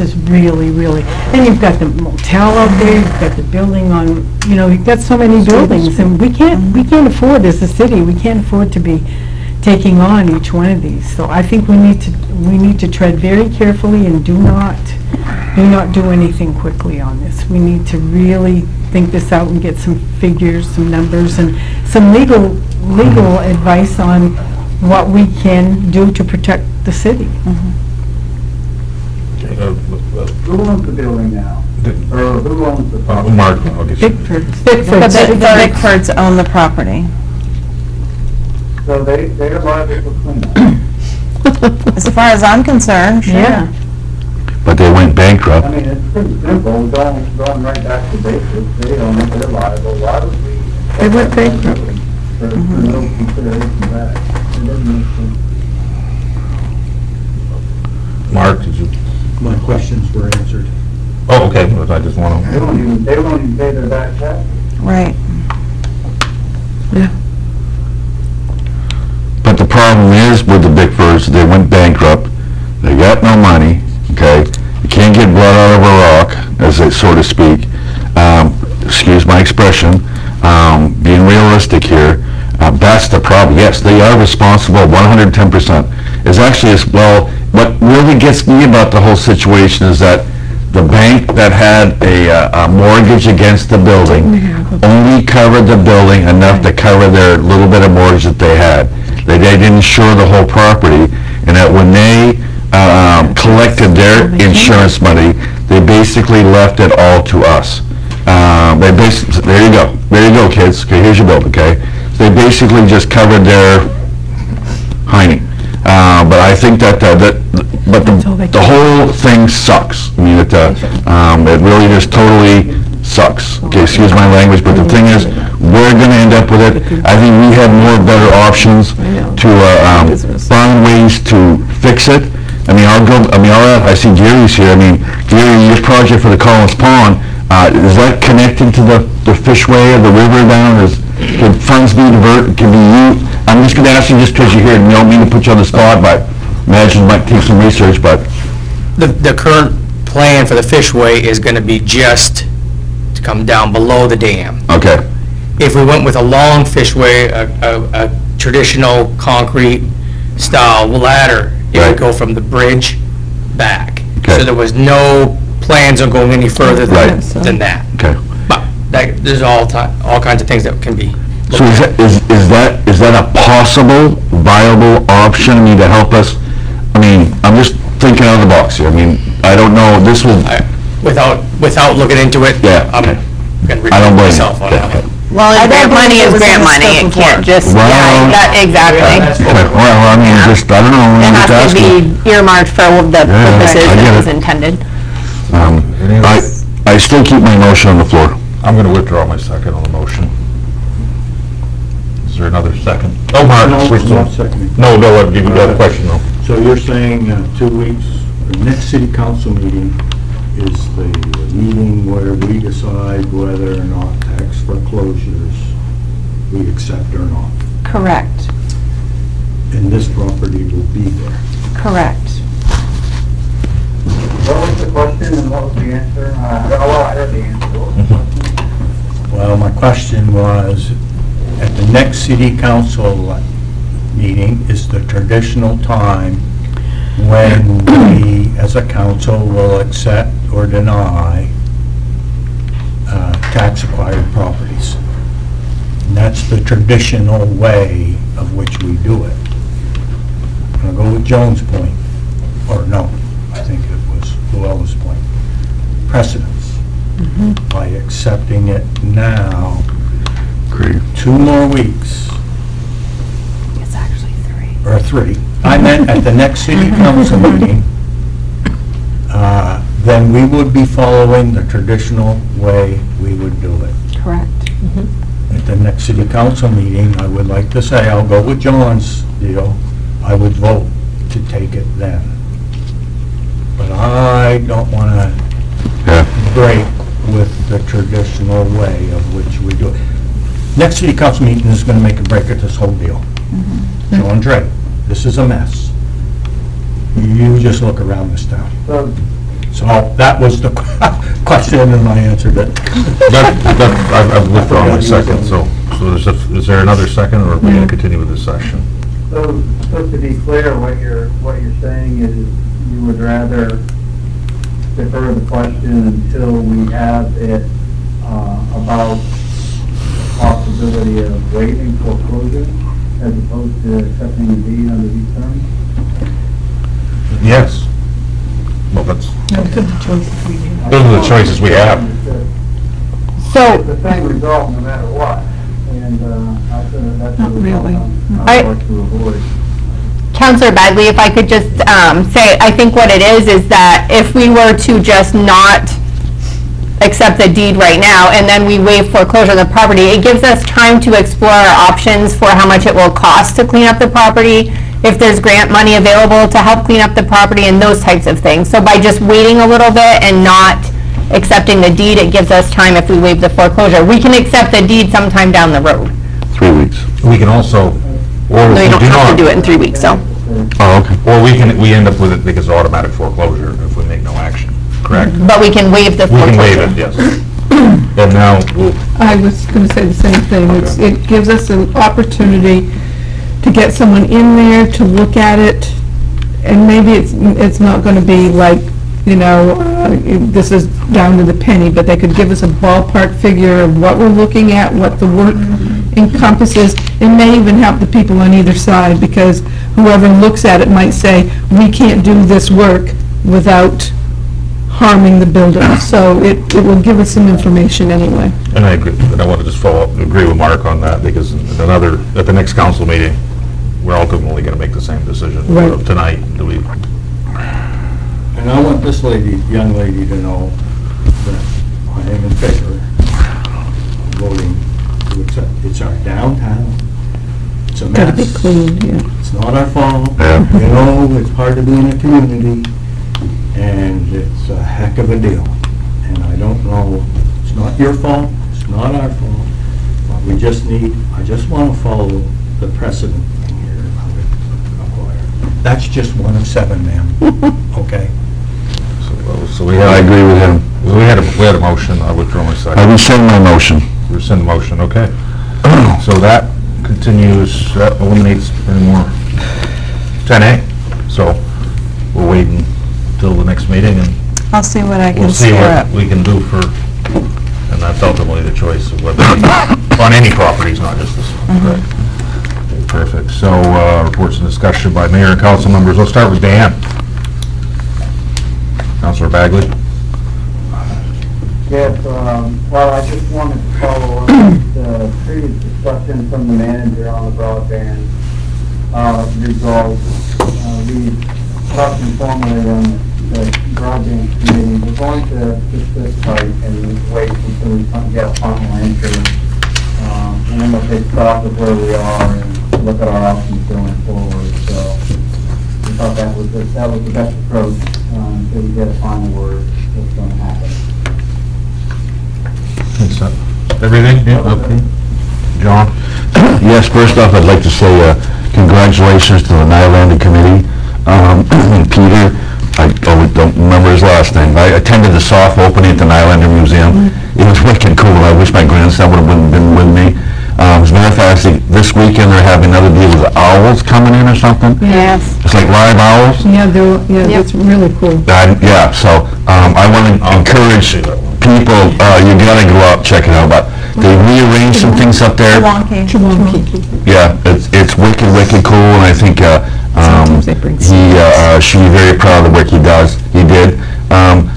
is really, really, and you've got the motel out there, you've got the building on, you know, you've got so many buildings, and we can't afford, as a city, we can't afford to be taking on each one of these. So I think we need to tread very carefully and do not do anything quickly on this. We need to really think this out and get some figures, some numbers, and some legal advice on what we can do to protect the city. Who owns the building now? Or who owns the property? Mark, I'll get you. The Bickfords own the property. So they're liable for cleanup. As far as I'm concerned, sure. Yeah. But they went bankrupt. I mean, it's pretty simple, going right back to basics, they own it, they're liable, why would we? They went bankrupt. For no consideration back. It doesn't make sense. Mark, did you? My questions were answered. Oh, okay, I just want They to, won't even pay their back tax. Right. But the problem is with the Bickfords, they went bankrupt, they got no money, okay? You can't get blood out of a rock, as they so to speak. Excuse my expression, being realistic here, that's the problem. Yes, they are responsible 110%. It's actually, well, what really gets me about the whole situation is that the bank that had a mortgage against the building only covered the building enough to cover their little bit of mortgage that they had. They didn't insure the whole property, and that when they collected their insurance money, they basically left it all to us. There you go, kids. Okay, here's your bill. Okay, so they basically just covered their hiney. But I think that the whole thing sucks. I mean, it really just totally sucks. Okay, excuse my language, but the thing is, we're going to end up with it. I think we have more better options to find ways to fix it. I see Gary's here. I mean, Gary, your project for the Collins Pond, is that connected to the fishway or the river down? Could funds be diverted, can be used? I'm just going to ask you just because you're here, and don't mean to put you on the spot, but imagine it might take some research, but. The current plan for the fishway is going to be just to come down below the dam. Okay, If we went with a long fishway, a traditional concrete style ladder, it Right. would go from the bridge back. Okay. So there was no plans on going any further Right. than that. okay. But there's all kinds of things that can be So looked at. is that a possible, viable option, I mean, to help us? I mean, I'm just thinking out of the box here. I mean, I don't know, this will, Without looking into it, Yeah, I'm okay. going to I don't repeat blame myself on you. that one. Well, I grant think money it is was in grant the money, scope it of can't work. just, Well, Exactly. okay, well, I mean, just, I don't know, It I'm just has to asking. be earmarked for the purposes I get it was it. intended. I still keep my motion on the floor. I'm going to withdraw my second on the motion. Is there another second? Oh, Mark, we're still. Not seconding. No, you got a question though. So you're saying 2 weeks, the next city council meeting is the meeting where we decide whether or not tax foreclosures we accept or not. correct, And this property will be there. correct. What was the question and what was the answer? I heard the answer. What was the question? Well, my question was, at the next city council meeting is the traditional time when we, as a council, will accept or deny tax-acquired properties. And that's the traditional way of which we do it. I'll go with Joan's point, or no, I think it was Luella's point. Precedence. By accepting it now, Great. 2 more weeks, It's actually 3. or 3, I meant at the next city council meeting, then we would be following the traditional way we would do it. Correct. At the next city council meeting, I would like to say, I'll go with John's deal, I would vote to take it then. But I I don't want to Yeah. break with the traditional way of which we do it. Next city council meeting is going to make a break at this whole deal. So Andre, this is a mess. You just look around this town. So, So that was the question, and I answered it. I've withdrawn my second, so is there another second, or are we going to continue with this session? so to be clear, what you're saying is you would rather defer the question until we have it, about the possibility of waiving foreclosure as opposed to accepting the deed under these terms? Yes. Well, that's, Those are the choices we made. those are the choices we have. So, It's the same result no matter what, and, that's Not the really. result I- I'd like to avoid. Counselor Bagley, if I could just say, I think what it is that if we were to just not accept the deed right now, and then we waive foreclosure on the property, it gives us time to explore our options for how much it will cost to clean up the property, if there's grant money available to help clean up the property, and those types of things. So by just waiting a little bit and not accepting the deed, it gives us time if we waive the foreclosure. We can accept the deed sometime down the road. 3 weeks. We can also, or No, if you we don't do have to not, do it in 3 weeks, so. Oh, okay. or we end up with it because of automatic foreclosure if we make no action, correct? But we can waive the We foreclosure. can waive it, yes. And now, we'll I was going to say the same thing. It gives us an opportunity to get someone in there to look at it, and maybe it's not going to be like, this is down to the penny, but they could give us a ballpark figure of what we're looking at, what the work encompasses. It may even help the people on either side, because whoever looks at it might say, we can't do this work without harming the building. So it will give us some information anyway. And I agree, and I want to just agree with Mark on that, because at the next council meeting, we're ultimately going to make the same decision. Right. Tonight, do we, And I want this young lady to know that I am in favor of voting to accept. It's our downtown. It's a mess. Got to be clean, yeah. It's not our fault. Yeah. It's part of being a community, and it's a heck of a deal. And I don't know, it's not your fault, it's not our fault, but I just want to follow the precedent in here. That's just one of 7, ma'am, okay? so we I have, agree with him. we had a motion, I withdraw my I second. rescind my motion. Rescind the motion, okay. So that continues, that eliminates any more 10A. So we're waiting till the next meeting, and I'll see what I we'll can see stir what up. we can do for, and that's ultimately the choice of whether, on any properties, not just this one, correct? Okay, perfect. So, reports and discussion by mayor and council members. Let's start with Dan. Councilor Bagley? Yes, well, I just wanted to follow up the previous discussion from the manager on the broadband results. We talked informally on the broadband committee. We're going to just sit tight and wait until we get a final answer. And then we'll take stock of where we are and look at our options going forward. So we thought that was the best approach until we get a final word what's going to happen. Everything? Yeah, okay. John? Yes, first off, I'd like to say congratulations to the Nylander Committee. And Peter, I don't remember his last name. I attended the soft opening at the Nylander Museum. It was wicked cool. I wish my grandson would have been with me. As a matter of fact, this weekend they're having another deal with owls coming in or something. Yes. It's like live owls. Yeah, it's really cool. Yeah, so I want to encourage people, you gotta go out, check it out, but they rearranged some things up there. Chewonki. Yeah, it's wicked, wicked cool, and I think she should be very proud of the work he did.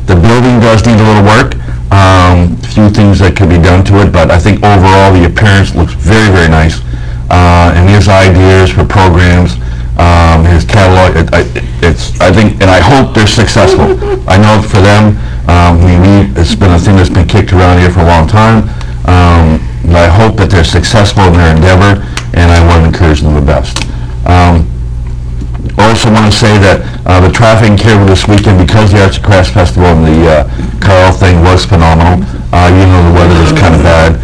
The building does need a little work, few things that could be done to it, but I think overall the appearance looks very, very nice. And his ideas for programs, his catalog, I think, and I hope they're successful. I know for them, it's been a thing that's been kicked around here for a long time. But I hope that they're successful in their endeavor, and I want to encourage them the best. Also want to say that the traffic in Caribou this weekend, because the Arts and Crafts Festival and the Carl thing was phenomenal, even though the weather was kind of bad.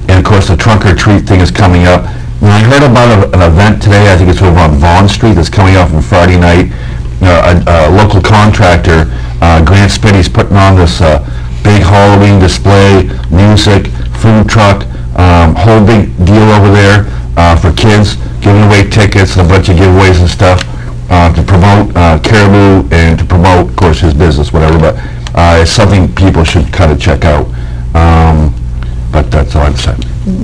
And of course, the trunk or treat thing is coming up. And I heard about an event today, I think it's over on Vaughn Street, that's coming up on Friday night. A local contractor, Grant Spitty's putting on this big Halloween display, music, food truck, whole big deal over there for kids, giving away tickets, a bunch of giveaways and stuff to promote Caribou and to promote, of course, his business, whatever, but it's something people should kind of check out. But that's all I'd say.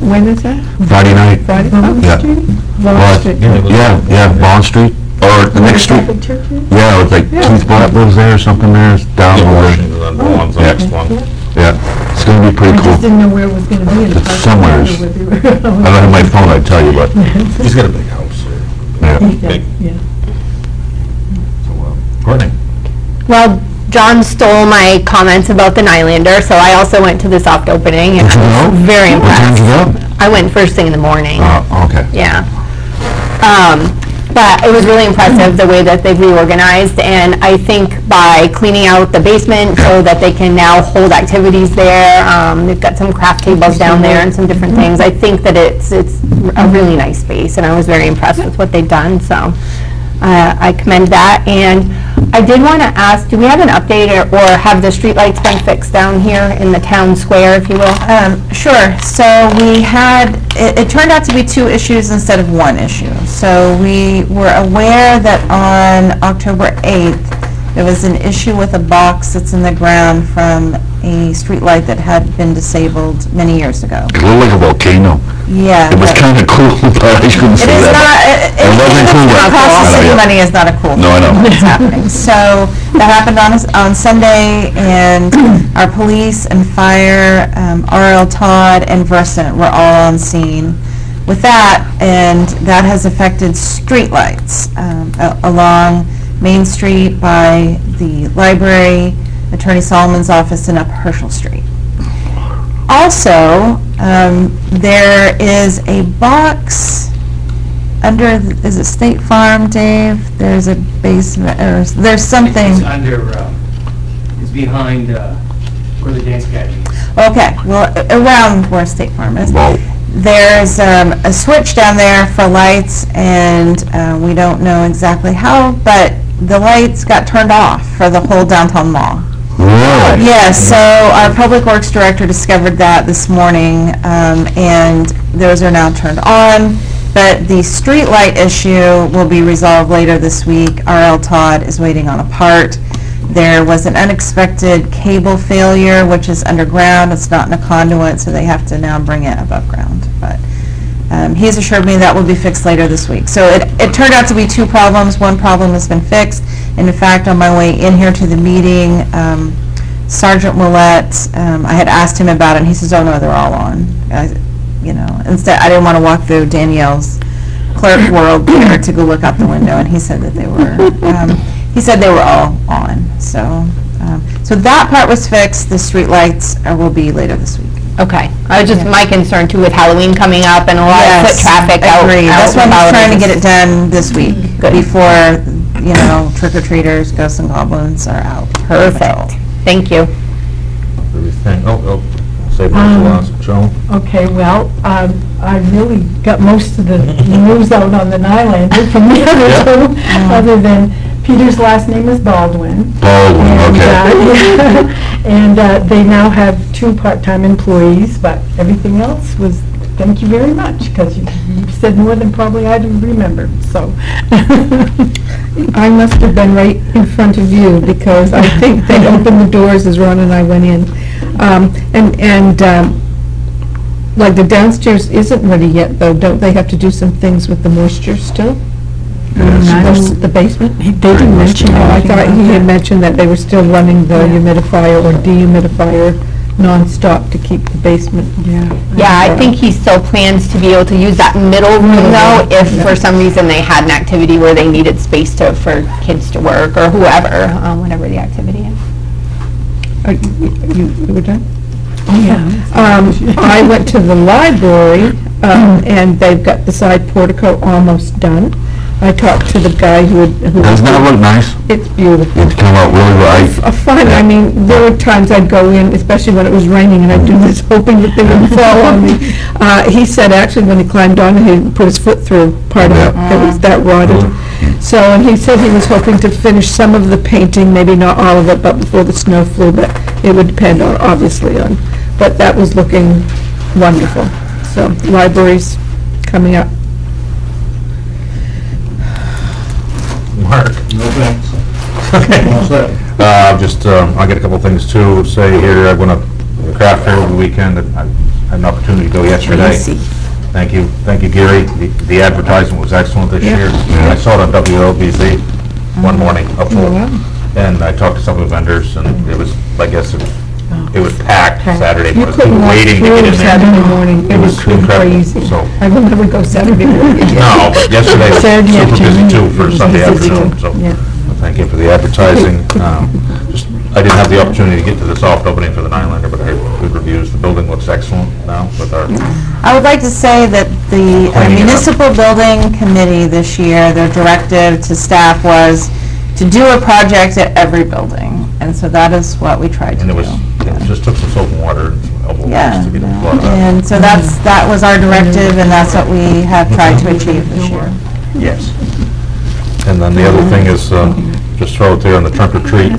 When is that? Friday night. Friday? Yeah. Vaughn Street? Yeah, Bond Street, or the next street. Catholic church is? Yeah, it's like Keith Blatt lives there or something there, it's down over there. Washington, and then Vaughn's the Yeah. next one. Yeah, it's gonna be pretty I cool. just didn't know where it was gonna be in the It's park. somewheres. Whether you I don't have my phone, I'd tell you, but, He's got a big house there. yeah. Big. Yeah. Courtney? Well, John stole my comments about the Nylander, so I also went to the soft opening, and Did you I go? was very What time did impressed. you go? I went first thing in the morning. Okay. Yeah. But it was really impressive, the way that they've reorganized, and I think by cleaning out the basement so that they can now hold activities there, they've got some craft tables down there and some different things. I think that it's a really nice space, and I was very impressed with what they've done, so I commend that. And I did want to ask, do we have an update or have the streetlights been fixed down here in the town square, if you will? Sure. So we had, it turned out to be 2 issues instead of 1 issue. So we were aware that on October 8th, there was an issue with a box that's in the ground from a streetlight that had been disabled many years ago. It looked like a volcano. Yeah. It was but- kind of cool, but I shouldn't It say is that. not, It wasn't cool, but- cost the city Yeah. money is not a cool thing. No, I know. That's happening. So that happened on Sunday, and our police and fire, RL Todd and Versant were all on scene with that, and that has affected streetlights along Main Street by the library, Attorney Solomon's office, and up Herschel Street. Also, there is a box under, is it State Farm, Dave? There's a basement, or there's something. It's under, it's behind where the dance academy is. Okay, well, around where State Farm is. Whoa. There's a switch down there for lights, and we don't know exactly how, but the lights got turned off for the whole downtown mall. Really? Yes, so our Public Works Director discovered that this morning, and those are now turned on, but the streetlight issue will be resolved later this week. RL Todd is waiting on a part. There was an unexpected cable failure, which is underground, it's not in a conduit, so they have to now bring it above ground, but he's assured me that will be fixed later this week. So it turned out to be 2 problems. 1 problem has been fixed, and in fact, on my way in here to the meeting, Sergeant Willett, I had asked him about it, and he says, oh no, they're all on. Instead, I didn't want to walk through Danielle's clerk world there to go look out the window, and he said that they were all on. So that part was fixed. The streetlights will be later this week. Okay. I was just, my concern too with Halloween coming up and a lot of foot traffic out. Agreed. That's why and I'm about trying to it. get it done this week, before, trick-or-treaters, ghosts and goblins are out. Perfect. Thank you. Save it for last. Joan? Okay, well, I really got most of the news out on the Nylander from the other 2, other than Peter's last name is Baldwin. Baldwin, okay. And they now have 2 part-time employees, but everything else was, thank you very much, because you said more than probably I'd have remembered, so. I must have been right in front of you, because I think they opened the doors as Ron and I went in. Like the downstairs isn't ready yet, though. Don't they have to do some things with the moisture still? The basement? They didn't mention that. I thought he had mentioned that they were still running the humidifier or dehumidifier nonstop to keep the basement. Yeah, I think he still plans to be able to use that middle room though, if for some reason they had an activity where they needed space for kids to work or whoever, whatever the activity is. You were done? Oh, yeah. I went to the library, and they've got the side portico almost done. I talked to the guy who Doesn't that look nice? It's beautiful. It came out really right. Fun, I mean, there were times I'd go in, especially when it was raining, and I'd do this hoping that they wouldn't fall on me. He said actually when he climbed on, he didn't put his foot through part of it, it was that rotted. So, and he said he was hoping to finish some of the painting, maybe not all of it, but before the snow flew, but it would depend on, obviously on, but that was looking wonderful. So, library's coming up. Mark? No thanks. Okay. All set. I got a couple things to say here. I went up to the craft fair over the weekend, and I had an opportunity to go yesterday. Thank you, Gary. The advertisement was excellent this year. I saw it on WLBZ one morning, up full. And I talked to some of the vendors, and it was, I guess, it was packed Saturday, You but couldn't walk waiting to get through in there. Saturday morning, it was incredible. crazy. So, I will never go Saturday morning again. no, but yesterday was Saturday super busy afternoon, too it for was Sunday busy afternoon, too. so Yeah. thank you for the advertising. I didn't have the opportunity to get to the soft opening for the Ninelander, but I heard good reviews. The building looks excellent now with our, I would like to say that the Cleaning it up. municipal building committee this year, their directive to staff was to do a project at every building, and so that is what we tried to and do. it just took some soap and water and some elbow Yeah, grease to get it flooded up. and so that was our directive, and that's what we have tried to achieve this year. Yes. And then the other thing is, just throw it there on the trunk or treat,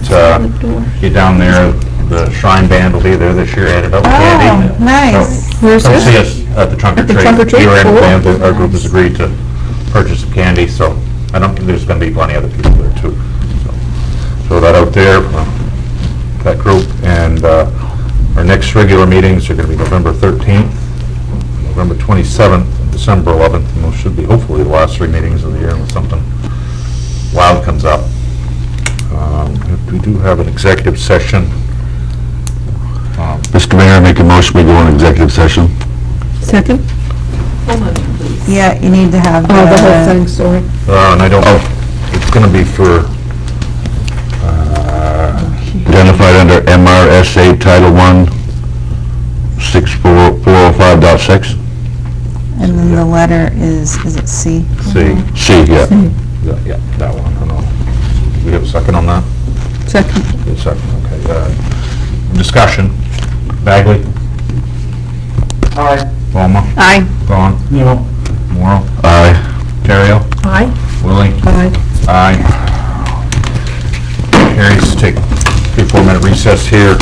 get down there, the Shrine Band will be there this year, added up candy. Oh, nice. Where's Come this? see us at the trunk or treat. trunk or treat? Your end Cool. band, our group has agreed to purchase some candy, so I don't, there's gonna be plenty other people there too. So throw that out there, that group, and our next regular meetings are gonna be November 13th, November 27th, and December 11th, and those should be hopefully the last 3 meetings of the year unless something wild comes up. We do have an executive session. Mr. Mayor, I make a motion, we go on executive session. Second? Yeah, you need to have Oh, the whole thing, sorry. And I don't, it's gonna be for, Identified under MRSA Title I, 405.6. And then the letter is it C? C. C, yeah. Yeah, that one, I don't know. Do we have a second on that? Second. A second, okay. Discussion. Bagley? Aye. Palmer? Aye. Vaughn? No. Morrow? Aye. Terrio? Aye. Willie? Aye. Aye. Carries, take a 3-4 minute recess here.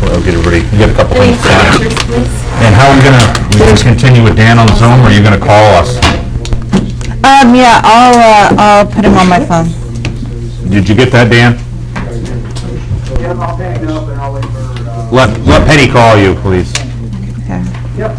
I'll get everybody, you get a couple things signed. And how are we gonna continue with Dan on Zoom, or are you gonna call us? Yeah, I'll put him on my phone. Did you get that, Dan? Yeah, I'll hang it up and I'll wait for, Let Penny call you, please. Okay. yep.